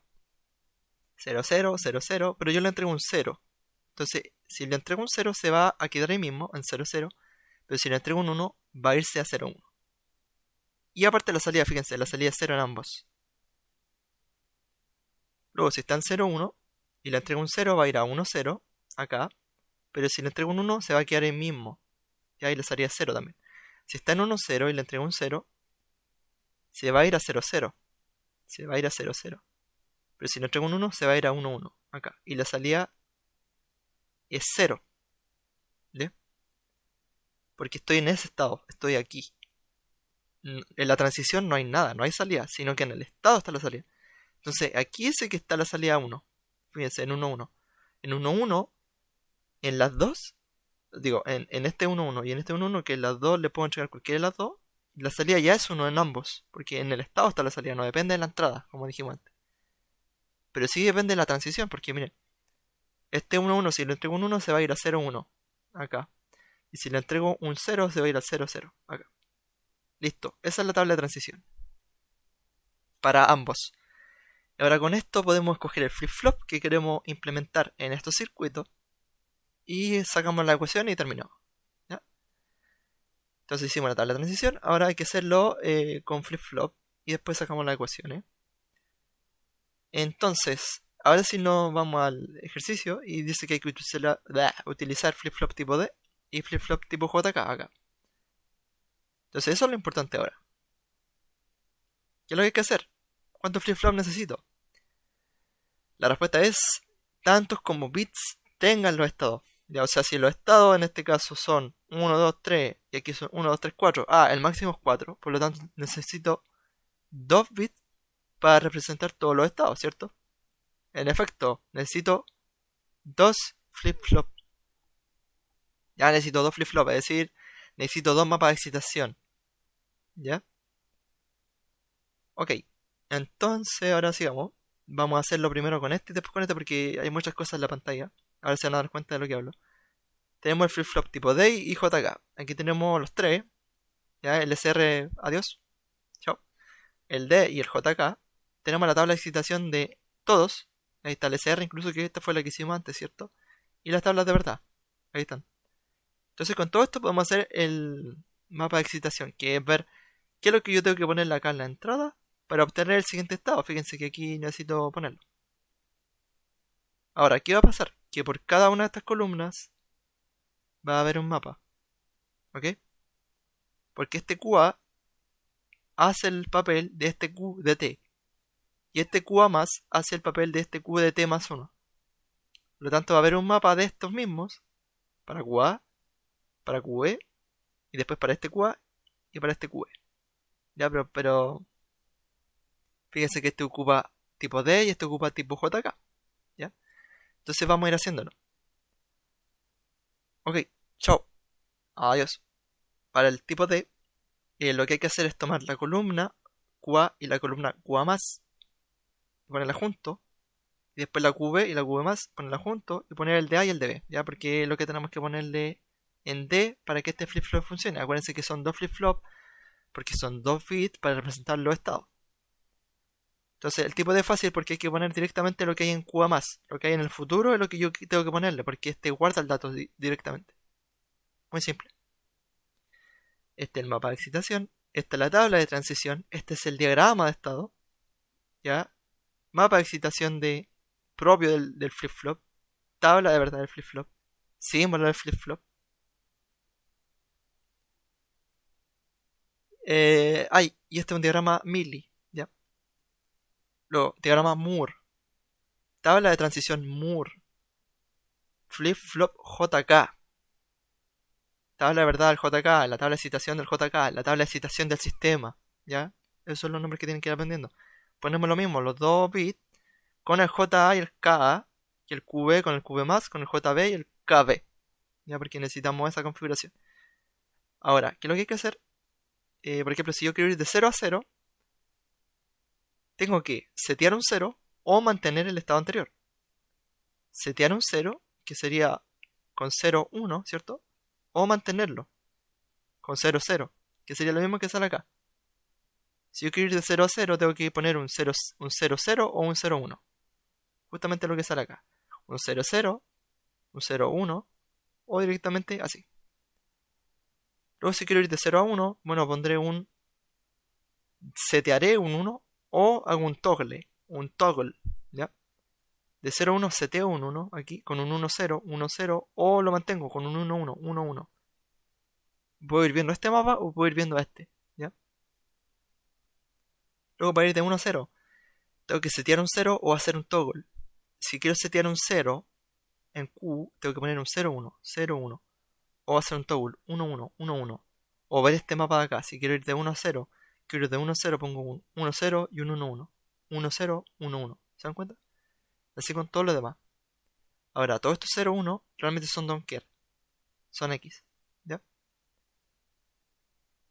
0, 0, 0, 0, pero yo le entrego un 0. Entonces, si le entrego un 0, se va a quedar ahí mismo, en 0, 0. Pero si le entrego un 1, va a irse a 0, 1. Y aparte la salida, fíjense, la salida es 0 en ambos. Luego, si está en 0, 1, y le entrego un 0, va a ir a 1, 0, acá. Pero si le entrego un 1, se va a quedar ahí mismo. Y ahí la salida es 0 también. Si está en 1, 0 y le entrego un 0, se va a ir a 0, 0. Se va a ir a 0, 0. Pero si le entrego un 1, se va a ir a 1, 1, acá. Y la salida es 0. ¿Ve? Porque estoy en ese estado, estoy aquí. En la transición no hay nada, no hay salida, sino que en el estado está la salida. Entonces, aquí es que está la salida 1. Fíjense, en 1, 1. En 1, 1, en las dos, digo, en este 1, 1 y en este 1, 1, que las dos le puedo entregar cualquiera de las dos, la salida ya es 1 en ambos, porque en el estado está la salida, no depende de la entrada, como dijimos antes. Pero sí depende de la transición, porque miren, este 1, 1, si le entrego un 1, se va a ir a 0, 1, acá. Y si le entrego un 0, se va a ir al 0, 0, acá. Listo, esa es la tabla de transición. Para ambos. Ahora con esto podemos escoger el flip-flop que queremos implementar en estos circuitos. Y sacamos la ecuación y terminamos. ¿Ya? Entonces hicimos la tabla de transición. Ahora hay que hacerlo con flip-flop. Y después sacamos la ecuación. Entonces, ahora sí nos vamos al ejercicio. Y dice que hay que utilizar flip-flop tipo D y flip-flop tipo JK acá. Entonces eso es lo importante ahora. ¿Qué es lo que hay que hacer? ¿Cuántos flip-flop necesito? La respuesta es tantos como bits tengan los estados. Ya, o sea, si los estados en este caso son 1, 2, 3 y aquí son 1, 2, 3, 4. Ah, el máximo es 4. Por lo tanto necesito 2 bits para representar todos los estados, ¿cierto? En efecto, necesito 2 flip-flop. Ya necesito 2 flip-flop, es decir, necesito 2 mapas de excitación. ¿Ya? Ok, entonces ahora sigamos. Vamos a hacerlo primero con este y después con este porque hay muchas cosas en la pantalla. Ahora se van a dar cuenta de lo que hablo. Tenemos el flip-flop tipo D y JK. Aquí tenemos los tres. Ya, el SR, adiós. Chao. El D y el JK. Tenemos la tabla de excitación de todos. Ahí está el SR, incluso que esta fue la que hicimos antes, ¿cierto? Y las tablas de verdad. Ahí están. Entonces con todo esto podemos hacer el mapa de excitación, que es ver qué es lo que yo tengo que ponerle acá en la entrada para obtener el siguiente estado. Fíjense que aquí necesito ponerlo. Ahora, ¿qué va a pasar? Que por cada una de estas columnas va a haber un mapa. ¿Ok? Porque este QA hace el papel de este Q de T. Y este QA más hace el papel de este Q de T más 1. Por lo tanto va a haber un mapa de estos mismos para QA, para QE, y después para este QA y para este QE. Ya, pero fíjense que este ocupa tipo D y este ocupa tipo JK. ¿Ya? Entonces vamos a ir haciéndolo. Ok, chao. Adiós. Para el tipo D, lo que hay que hacer es tomar la columna QA y la columna QA más y ponerla junto. Y después la QB y la QB más, ponerla junto y poner el de A y el de B. ¿Ya? Porque es lo que tenemos que ponerle en D para que este flip-flop funcione. Acuérdense que son dos flip-flop porque son 2 bits para representar los estados. Entonces el tipo D es fácil porque hay que poner directamente lo que hay en QA más. Lo que hay en el futuro es lo que yo tengo que ponerle porque este guarda el dato directamente. Muy simple. Este es el mapa de excitación. Esta es la tabla de transición. Este es el diagrama de estado. ¿Ya? Mapa de excitación propio del flip-flop. Tabla de verdad del flip-flop. Símbolo del flip-flop. Y este es un diagrama Milli. ¿Ya? Luego, diagrama Moore. Tabla de transición Moore. Flip-flop JK. Tabla de verdad del JK, la tabla de citación del JK, la tabla de citación del sistema. ¿Ya? Esos son los nombres que tienen que ir aprendiendo. Ponemos lo mismo, los 2 bits, con el JA y el KA, y el QB con el QB más, con el JB y el KB. ¿Ya? Porque necesitamos esa configuración. Ahora, ¿qué es lo que hay que hacer? Por ejemplo, si yo quiero ir de 0 a 0, tengo que setear un 0 o mantener el estado anterior. Setear un 0, que sería con 0, 1, ¿cierto? O mantenerlo con 0, 0, que sería lo mismo que sale acá. Si yo quiero ir de 0 a 0, tengo que poner un 0, 0 o un 0, 1. justamente lo que sale acá. Un 0, 0, un 0, 1, o directamente así. Luego si quiero ir de 0 a 1, bueno, pondré setearé un 1 o hago un toggle, ¿ya? De 0 a 1 seteo un 1 aquí con un 1, 0, 1, 0 o lo mantengo con un 1, 1, 1, 1. Puedo ir viendo este mapa o puedo ir viendo este, ¿ya? Luego para ir de 1 a 0, tengo que setear un 0 o hacer un toggle. Si quiero setear un 0 en Q, tengo que poner un 0, 1, 0, 1. O hacer un toggle 1, 1, 1, 1. O ver este mapa de acá. Si quiero ir de 1 a 0, quiero ir de 1 a 0, pongo un 1, 0 y un 1, 1. 1, 0, 1, 1. ¿Se dan cuenta? Así con todo lo demás. Ahora, todos estos 0, 1 realmente son don't care. Son X. ¿Ya?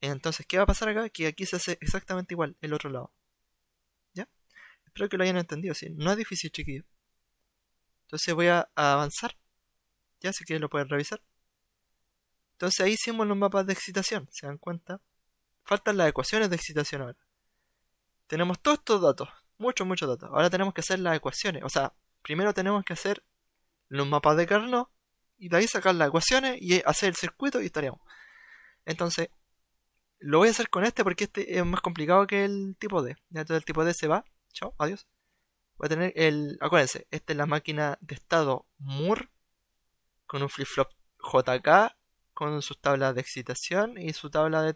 Entonces, ¿qué va a pasar acá? Que aquí se hace exactamente igual el otro lado. ¿Ya? Espero que lo hayan entendido. ¿Sí? No es difícil, chiquillos. Entonces voy a avanzar. Ya, si quieren lo pueden revisar. Entonces ahí hicimos los mapas de excitación. ¿Se dan cuenta? Faltan las ecuaciones de excitación ahora. Tenemos todos estos datos. Muchos, muchos datos. Ahora tenemos que hacer las ecuaciones. O sea, primero tenemos que hacer los mapas de Carnot. Y de ahí sacar las ecuaciones y hacer el circuito y estaríamos. Entonces, lo voy a hacer con este porque este es más complicado que el tipo D. Ya todo el tipo D se va. Chao, adiós. Voy a tener el... Acuérdense, esta es la máquina de estado Moore. Con un flip-flop JK. Con sus tablas de excitación y su tabla de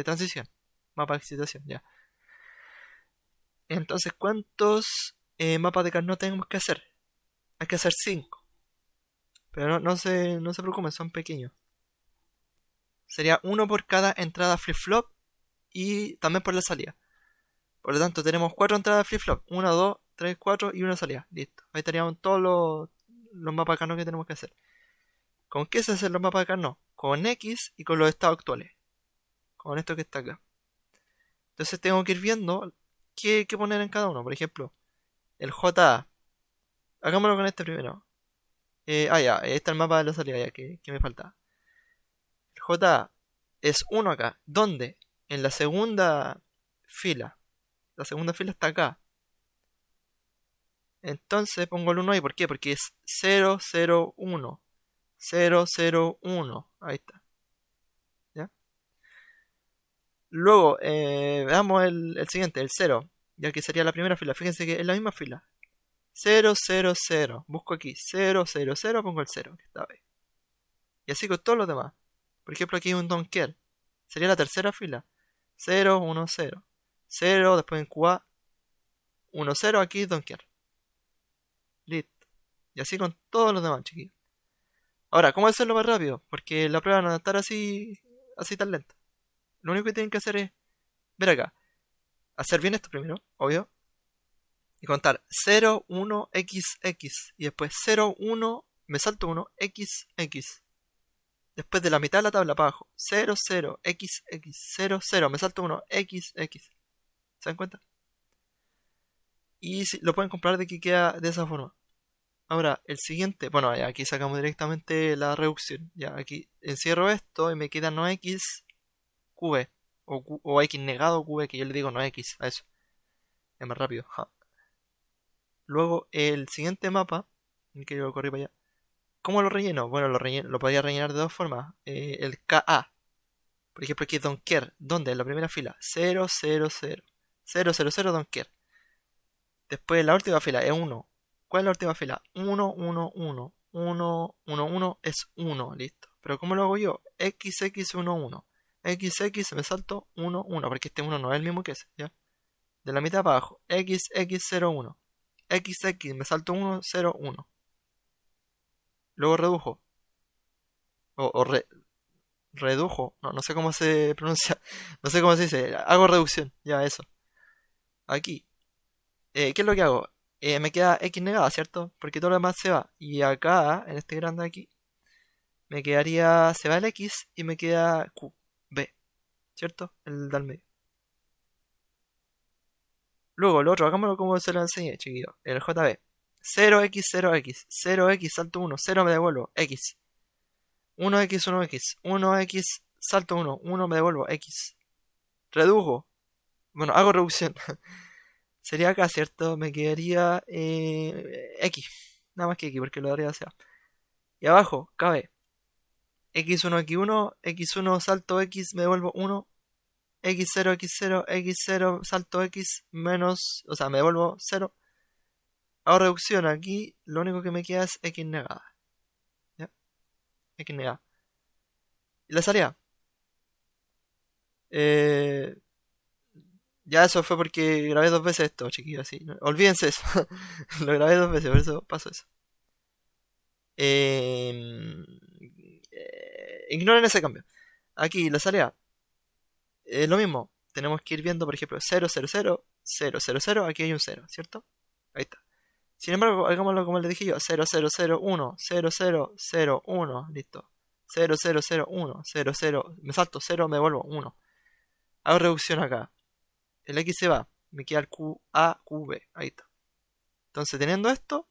transición. Mapa de excitación, ya. Entonces, ¿cuántos mapas de Carnot tenemos que hacer? Hay que hacer 5. Pero no se preocupen, son pequeños. Sería uno por cada entrada flip-flop y también por la salida. Por lo tanto, tenemos 4 entradas flip-flop. 1, 2, 3, 4 y una salida. Listo. Ahí estarían todos los mapas de Carnot que tenemos que hacer. ¿Con qué se hacen los mapas de Carnot? Con X y con los estados actuales. Con esto que está acá. Entonces tengo que ir viendo qué poner en cada uno. Por ejemplo, el JA. Hagámoslo con este primero. Ya, está el mapa de la salida ya, que me falta. El JA es 1 acá. ¿Dónde? En la segunda fila. La segunda fila está acá. Entonces pongo el 1 ahí. ¿Por qué? Porque es 0, 0, 1. 0, 0, 1. Ahí está. ¿Ya? Luego, veamos el siguiente, el 0. Ya que sería la primera fila. Fíjense que es la misma fila. 0, 0, 0. Busco aquí 0, 0, 0. Pongo el 0. Que está ahí. Y así con todos los demás. Por ejemplo, aquí hay un don't care. Sería la tercera fila. 0, 1, 0. 0, después en QA. 1, 0, aquí don't care. Listo. Y así con todos los demás, chiquillos. Ahora, ¿cómo hacerlo más rápido? Porque la prueba no va a estar así tan lenta. Lo único que tienen que hacer es ver acá. Hacer bien esto primero, obvio. Y contar 0, 1, x, x. Y después 0, 1, me salto 1, x, x. Después de la mitad de la tabla para abajo. 0, 0, x, x. 0, 0, me salto 1, x, x. ¿Se dan cuenta? Y si, lo pueden comprobar de que queda de esa forma. Ahora, el siguiente. Bueno, ya aquí sacamos directamente la reducción. Ya aquí encierro esto y me queda no x, qb. O x negado qb, que yo le digo no x a eso. Es más rápido. Ja. Luego, el siguiente mapa. Que yo lo corrí para allá. ¿Cómo lo relleno? Bueno, lo podría rellenar de dos formas. El KA. Por ejemplo, aquí es don't care. ¿Dónde? En la primera fila. 0, 0, 0. 0, 0, 0, don't care. Después la última fila es 1. ¿Cuál es la última fila? 1, 1, 1. 1, 1, 1 es 1. Listo. Pero ¿cómo lo hago yo? X, X, 1, 1. X, X, me salto 1, 1. Porque este 1 no es el mismo que ese. ¿Ya? De la mitad para abajo. X, X, 0, 1. X, X, me salto 1, 0, 1. Luego redujo. Redujo. No sé cómo se pronuncia. No sé cómo se dice. Hago reducción. Ya, eso. Aquí. ¿Qué es lo que hago? Me queda X negada, ¿cierto? Porque todo lo demás se va. Y acá, en este grande aquí, me quedaría... Se va el X y me queda Q, B. ¿Cierto? El del medio. Luego, lo otro, hagámoslo como se lo enseñé, chiquillo. El JB. 0x, 0x. 0x, salto 1. 0 me devuelvo. X. 1x, 1x. 1x, salto 1. 1 me devuelvo. X. Redujo. Bueno, hago reducción. sería acá, ¿cierto? Me quedaría X. Nada más que X, porque lo daría hacia. Y abajo, cabe X1, X1, X1, salto X, me devuelvo 1. X0, X0, X0, salto X, menos, o sea, me devuelvo 0. Hago reducción aquí, lo único que me queda es X negada. ¿Ya? X negada. Y la salida. Eh, ya eso fue porque grabé dos veces esto, chiquillos, así. Olvídense eso. Lo grabé dos veces, por eso pasó eso. Ignoren ese cambio. Aquí la salida. Lo mismo. Tenemos que ir viendo, por ejemplo, 0, 0, 0, 0, 0, 0. Aquí hay un 0, ¿cierto? Ahí está. Sin embargo, hagámoslo como les dije yo. 0, 0, 0, 1, 0, 0, 0, 1. Listo. 0, 0, 0, 1, 0, 0. Me salto 0, me vuelvo 1. Hago reducción acá. El X se va. Me queda el Q, A, Q, B. Ahí está. Entonces, teniendo esto,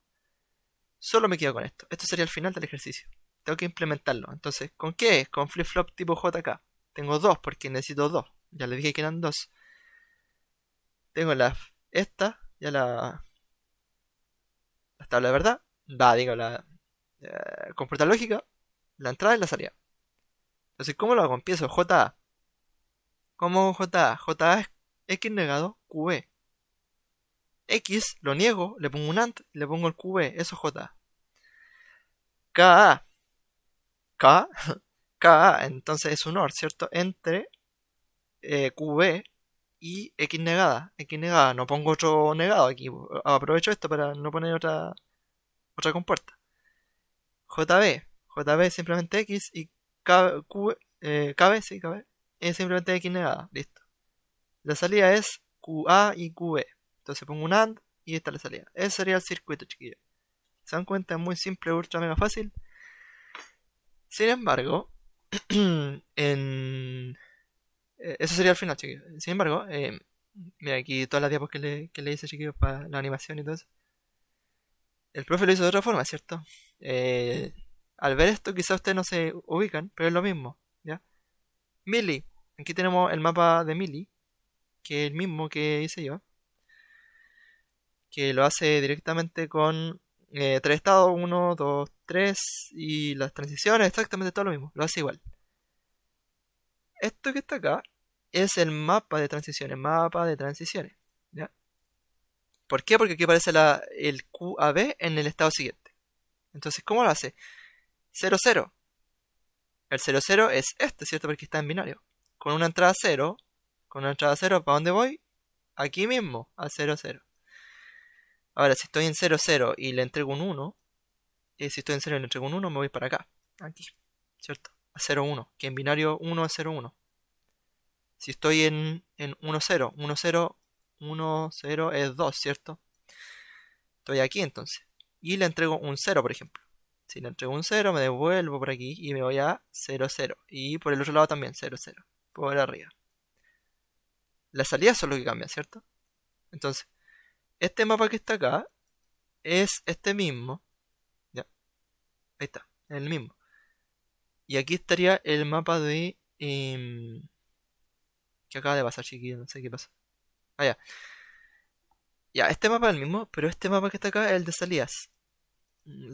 solo me quedo con esto. Esto sería el final del ejercicio. Tengo que implementarlo. Entonces, ¿con qué es? Con flip-flop tipo JK. Tengo dos porque necesito dos. Ya les dije que eran dos. Tengo esta, ya la tabla de verdad. Digo, la compuerta lógica, la entrada y la salida. Entonces, ¿cómo lo hago? Empiezo JA. ¿Cómo JA? JA es X negado QB. X lo niego, le pongo un AND y le pongo el QB. Eso es JA. KA. K. KA, entonces es un OR, ¿cierto? Entre QB y X negada. X negada. No pongo otro negado aquí. Aprovecho esto para no poner otra compuerta. JB. JB es simplemente X y KB, sí, KB, es simplemente X negada. Listo. La salida es QA y QB. Entonces pongo un AND y esta es la salida. Ese sería el circuito, chiquillos. ¿Se dan cuenta? Es muy simple, ultra mega fácil. Sin embargo, eso sería el final, chiquillos. Sin embargo, mira aquí todas las diapos que le hice, chiquillos, para la animación y todo eso. El profe lo hizo de otra forma, ¿cierto? Eh, Al ver esto, quizás ustedes no se ubican, pero es lo mismo, ¿ya? Mili. Aquí tenemos el mapa de Mili, que es el mismo que hice yo, que lo hace directamente con tres estados, 1, 2, 3, y las transiciones, exactamente todo lo mismo, lo hace igual. Esto que está acá es el mapa de transiciones, ¿ya? ¿Por qué? Porque aquí aparece el QAB en el estado siguiente. Entonces, ¿cómo lo hace? 0, 0. El 0, 0 es este, ¿cierto? Porque está en binario. Con una entrada 0, ¿para dónde voy? Aquí mismo, a 0, 0. Ahora, si estoy en 0, 0 y le entrego un 1, si estoy en 0 y le entrego un 1, me voy para acá, aquí, ¿cierto? A 0, 1, que en binario 1 es 0, 1. Si estoy en 1, 0, 1, 0, 1, 0 es 2, ¿cierto? Estoy aquí entonces. Y le entrego un 0, por ejemplo. Si le entrego un 0, me devuelvo por aquí y me voy a 0, 0. Y por el otro lado también 0, 0. Por arriba. Las salidas son lo que cambian, ¿cierto? Entonces, este mapa que está acá es este mismo. Ya, ahí está, el mismo. Y aquí estaría el mapa de... ¿qué acaba de pasar, chiquillo? No sé qué pasa. Ah, ya. Ya, este mapa es el mismo, pero este mapa que está acá es el de salidas.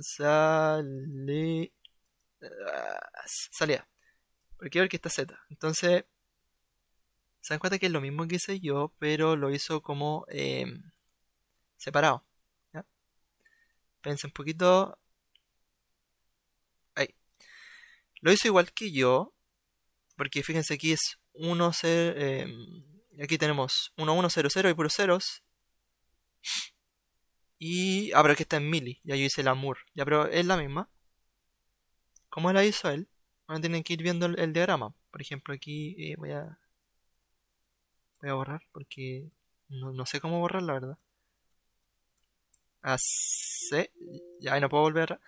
Sale... Salida. Porque ver que está Z. Entonces, se dan cuenta que es lo mismo que hice yo, pero lo hizo como separado. ¿Ya? Pensé un poquito. Ahí. Lo hizo igual que yo, porque fíjense aquí es 1, 0. Aquí tenemos 1, 1, 0, 0 y puros ceros. Y. Ah, pero aquí está en mili. Ya yo hice la Moore. Ya, pero es la misma. ¿Cómo la hizo él? Ahora tienen que ir viendo el diagrama. Por ejemplo, aquí voy a borrar porque no sé cómo borrar, la verdad. Así. Ya, ahí no puedo volver.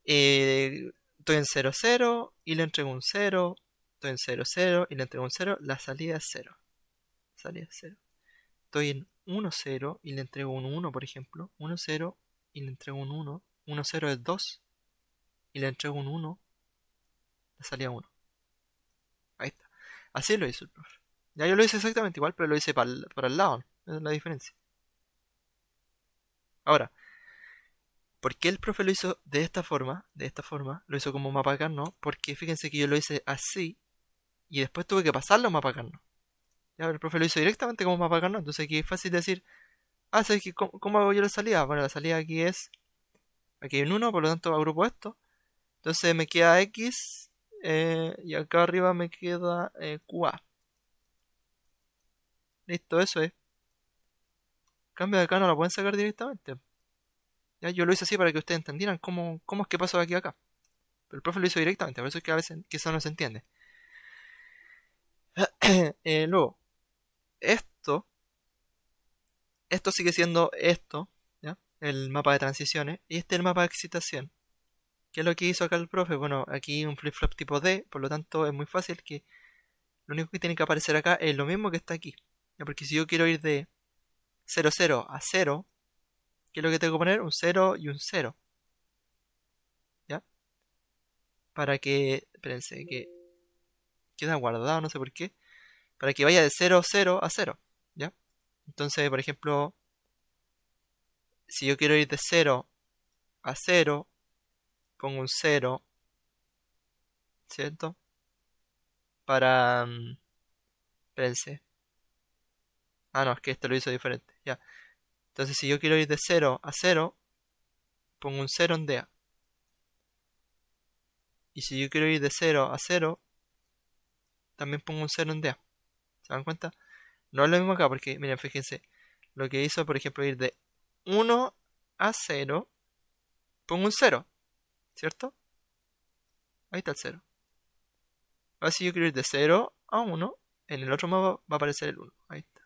Estoy en 0, 0 y le entrego un 0. Estoy en 0, 0 y le entrego un 0. La salida es 0. Salida es 0. Estoy en 1, 0 y le entrego un 1, por ejemplo. 1, 0 y le entrego un 1. 1, 0 es 2 y le entrego un 1. La salida 1. Ahí está. Así lo hizo el profe. Ya yo lo hice exactamente igual, pero lo hice para el lado. Esa es la diferencia. Ahora, ¿por qué el profe lo hizo de esta forma? De esta forma, lo hizo como mapa Carnot. Porque fíjense que yo lo hice así y después tuve que pasarlo a mapa Carnot. Ya, el profe lo hizo directamente como mapa Carnot. Entonces aquí es fácil decir, ¿sabes qué? ¿Cómo hago yo la salida? Bueno, la salida aquí es, aquí hay un 1, por lo tanto agrupo esto. Entonces me queda X y acá arriba me queda QA. Listo, eso es. En cambio de acá no la pueden sacar directamente. Ya, yo lo hice así para que ustedes entendieran cómo es que pasó de aquí a acá. Pero el profe lo hizo directamente, por eso es que a veces que eso no se entiende. Luego, esto, esto sigue siendo esto, ¿ya? El mapa de transiciones, y este es el mapa de excitación. ¿Qué es lo que hizo acá el profe? Bueno, aquí un flip-flop tipo D, por lo tanto es muy fácil que lo único que tiene que aparecer acá es lo mismo que está aquí. ¿Ya? Porque si yo quiero ir de 0, 0 a 0, ¿qué es lo que tengo que poner? Un 0 y un 0. ¿Ya? Para que, espérense, que queda guardado, no sé por qué. Para que vaya de 0, 0 a 0. ¿Ya? Entonces, por ejemplo, si yo quiero ir de 0 a 0, pongo un 0, ¿cierto? Para... espérense. Ah, no, es que esto lo hizo diferente. Ya. Entonces, si yo quiero ir de 0 a 0, pongo un 0 en DA. Y si yo quiero ir de 0 a 0, también pongo un 0 en DA. ¿Se dan cuenta? No es lo mismo acá, porque, miren, fíjense. Lo que hizo, por ejemplo, ir de 1 a 0, pongo un 0, ¿cierto? Ahí está el 0. Ahora si yo quiero ir de 0 a 1, en el otro mapa va a aparecer el 1. Ahí está.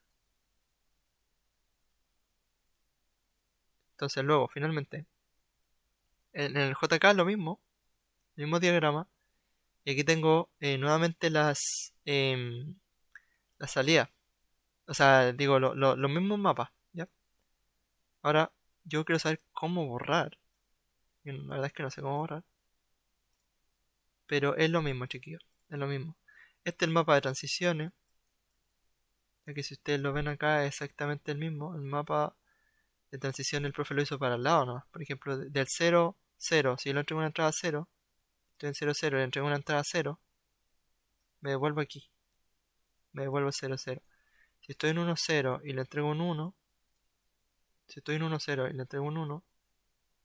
Entonces luego, finalmente, en el JK lo mismo, el mismo diagrama. Y aquí tengo nuevamente las salidas. O sea, digo, los mismos mapas, ¿ya? Ahora, yo quiero saber cómo borrar. La verdad es que no sé cómo borrar. Pero es lo mismo, chiquillos. Es lo mismo. Este es el mapa de transiciones. Ya que si ustedes lo ven acá es exactamente el mismo. El mapa de transición el profe lo hizo para el lado, ¿no? Por ejemplo, del 0, 0. Si yo le entrego una entrada 0, estoy en 0, 0, le entrego una entrada 0, me devuelvo aquí. Me devuelvo 0, 0. Si estoy en 1, 0 y le entrego un 1, si estoy en 1, 0 y le entrego un 1,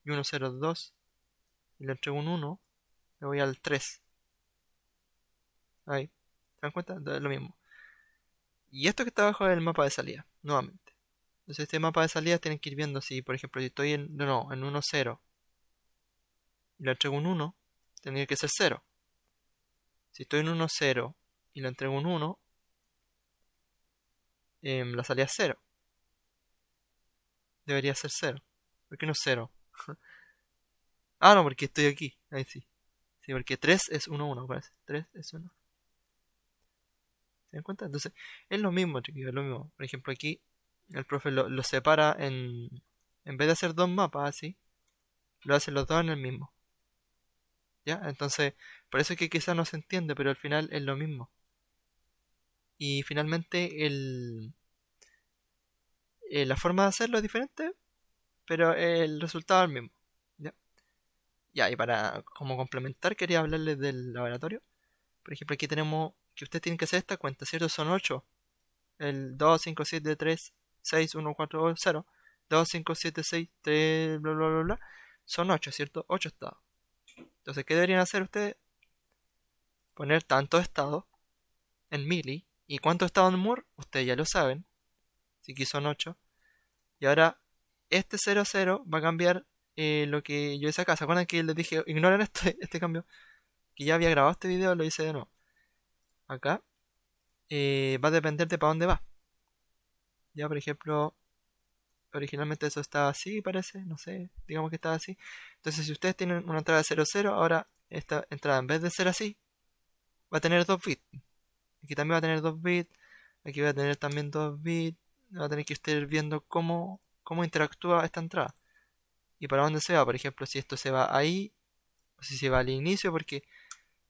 y 1, 0, 2, y le entrego un 1, me voy al 3. Ahí. ¿Se dan cuenta? Es lo mismo. Y esto que está abajo es el mapa de salida, nuevamente. Entonces este mapa de salida tienen que ir viendo si, por ejemplo, si estoy en 1, 0 y le entrego un 1, tendría que ser 0. Si estoy en 1, 0 y le entrego un 1, la salida es 0. Debería ser 0. ¿Por qué no 0? Ah, no, porque estoy aquí. Ahí sí. Sí, porque 3 es 1, 1, parece. 3 es 1. ¿Se dan cuenta? Entonces, es lo mismo, chiquillos, es lo mismo. Por ejemplo, aquí el profe lo separa en... En vez de hacer dos mapas así, lo hace los dos en el mismo. ¿Ya? Entonces, por eso es que quizás no se entiende, pero al final es lo mismo. Y finalmente la forma de hacerlo es diferente, pero el resultado es el mismo. ¿Ya? Ya, y para como complementar quería hablarles del laboratorio. Por ejemplo, aquí tenemos que ustedes tienen que hacer esta cuenta, ¿cierto? Son 8. El 2, 5, 7, 3, 6, 1, 4, 0. 2, 5, 7, 6, 3, bla, bla, bla, bla. Son 8, ¿cierto? 8 estados. Entonces, ¿qué deberían hacer ustedes? Poner tantos estados en mili. ¿Y cuántos estados en Moore? Ustedes ya lo saben. Así que son 8. Y ahora, este 0, 0 va a cambiar lo que yo hice acá. ¿Se acuerdan que les dije, ignoren este cambio? Que ya había grabado este video, lo hice de nuevo. Acá va a depender de para dónde va. Ya, por ejemplo, originalmente eso estaba así, parece, no sé, digamos que estaba así. Entonces, si ustedes tienen una entrada de 0, 0, ahora esta entrada en vez de ser así, va a tener 2 bits. Aquí también va a tener 2 bits. Aquí va a tener también 2 bits. Va a tener que estar viendo cómo interactúa esta entrada. Y para dónde se va, por ejemplo, si esto se va ahí, o si se va al inicio, porque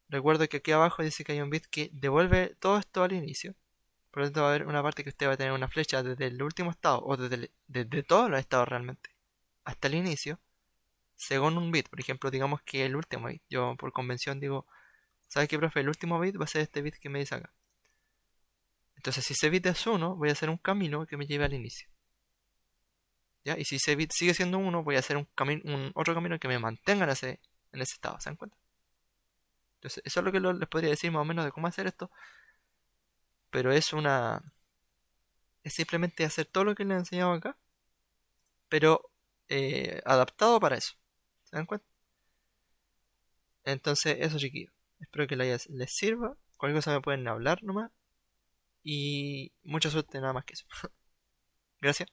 recuerdo que aquí abajo dice que hay un bit que devuelve todo esto al inicio. Por lo tanto va a haber una parte que usted va a tener una flecha desde el último estado, o desde todos los estados realmente, hasta el inicio, según un bit. Por ejemplo, digamos que el último bit. Yo por convención digo, ¿sabes qué, profe? El último bit va a ser este bit que me dice acá. Entonces, si ese bit es 1, voy a hacer un camino que me lleve al inicio. ¿Ya? Y si ese bit sigue siendo 1, voy a hacer un otro camino que me mantenga en ese estado. ¿Se dan cuenta? Entonces, eso es lo que les podría decir más o menos de cómo hacer esto. Pero es simplemente hacer todo lo que les he enseñado acá, pero adaptado para eso. ¿Se dan cuenta? Entonces, eso, chiquillos. Espero que les sirva. Cualquier cosa me pueden hablar nomás. Y mucha suerte, nada más que eso. Gracias.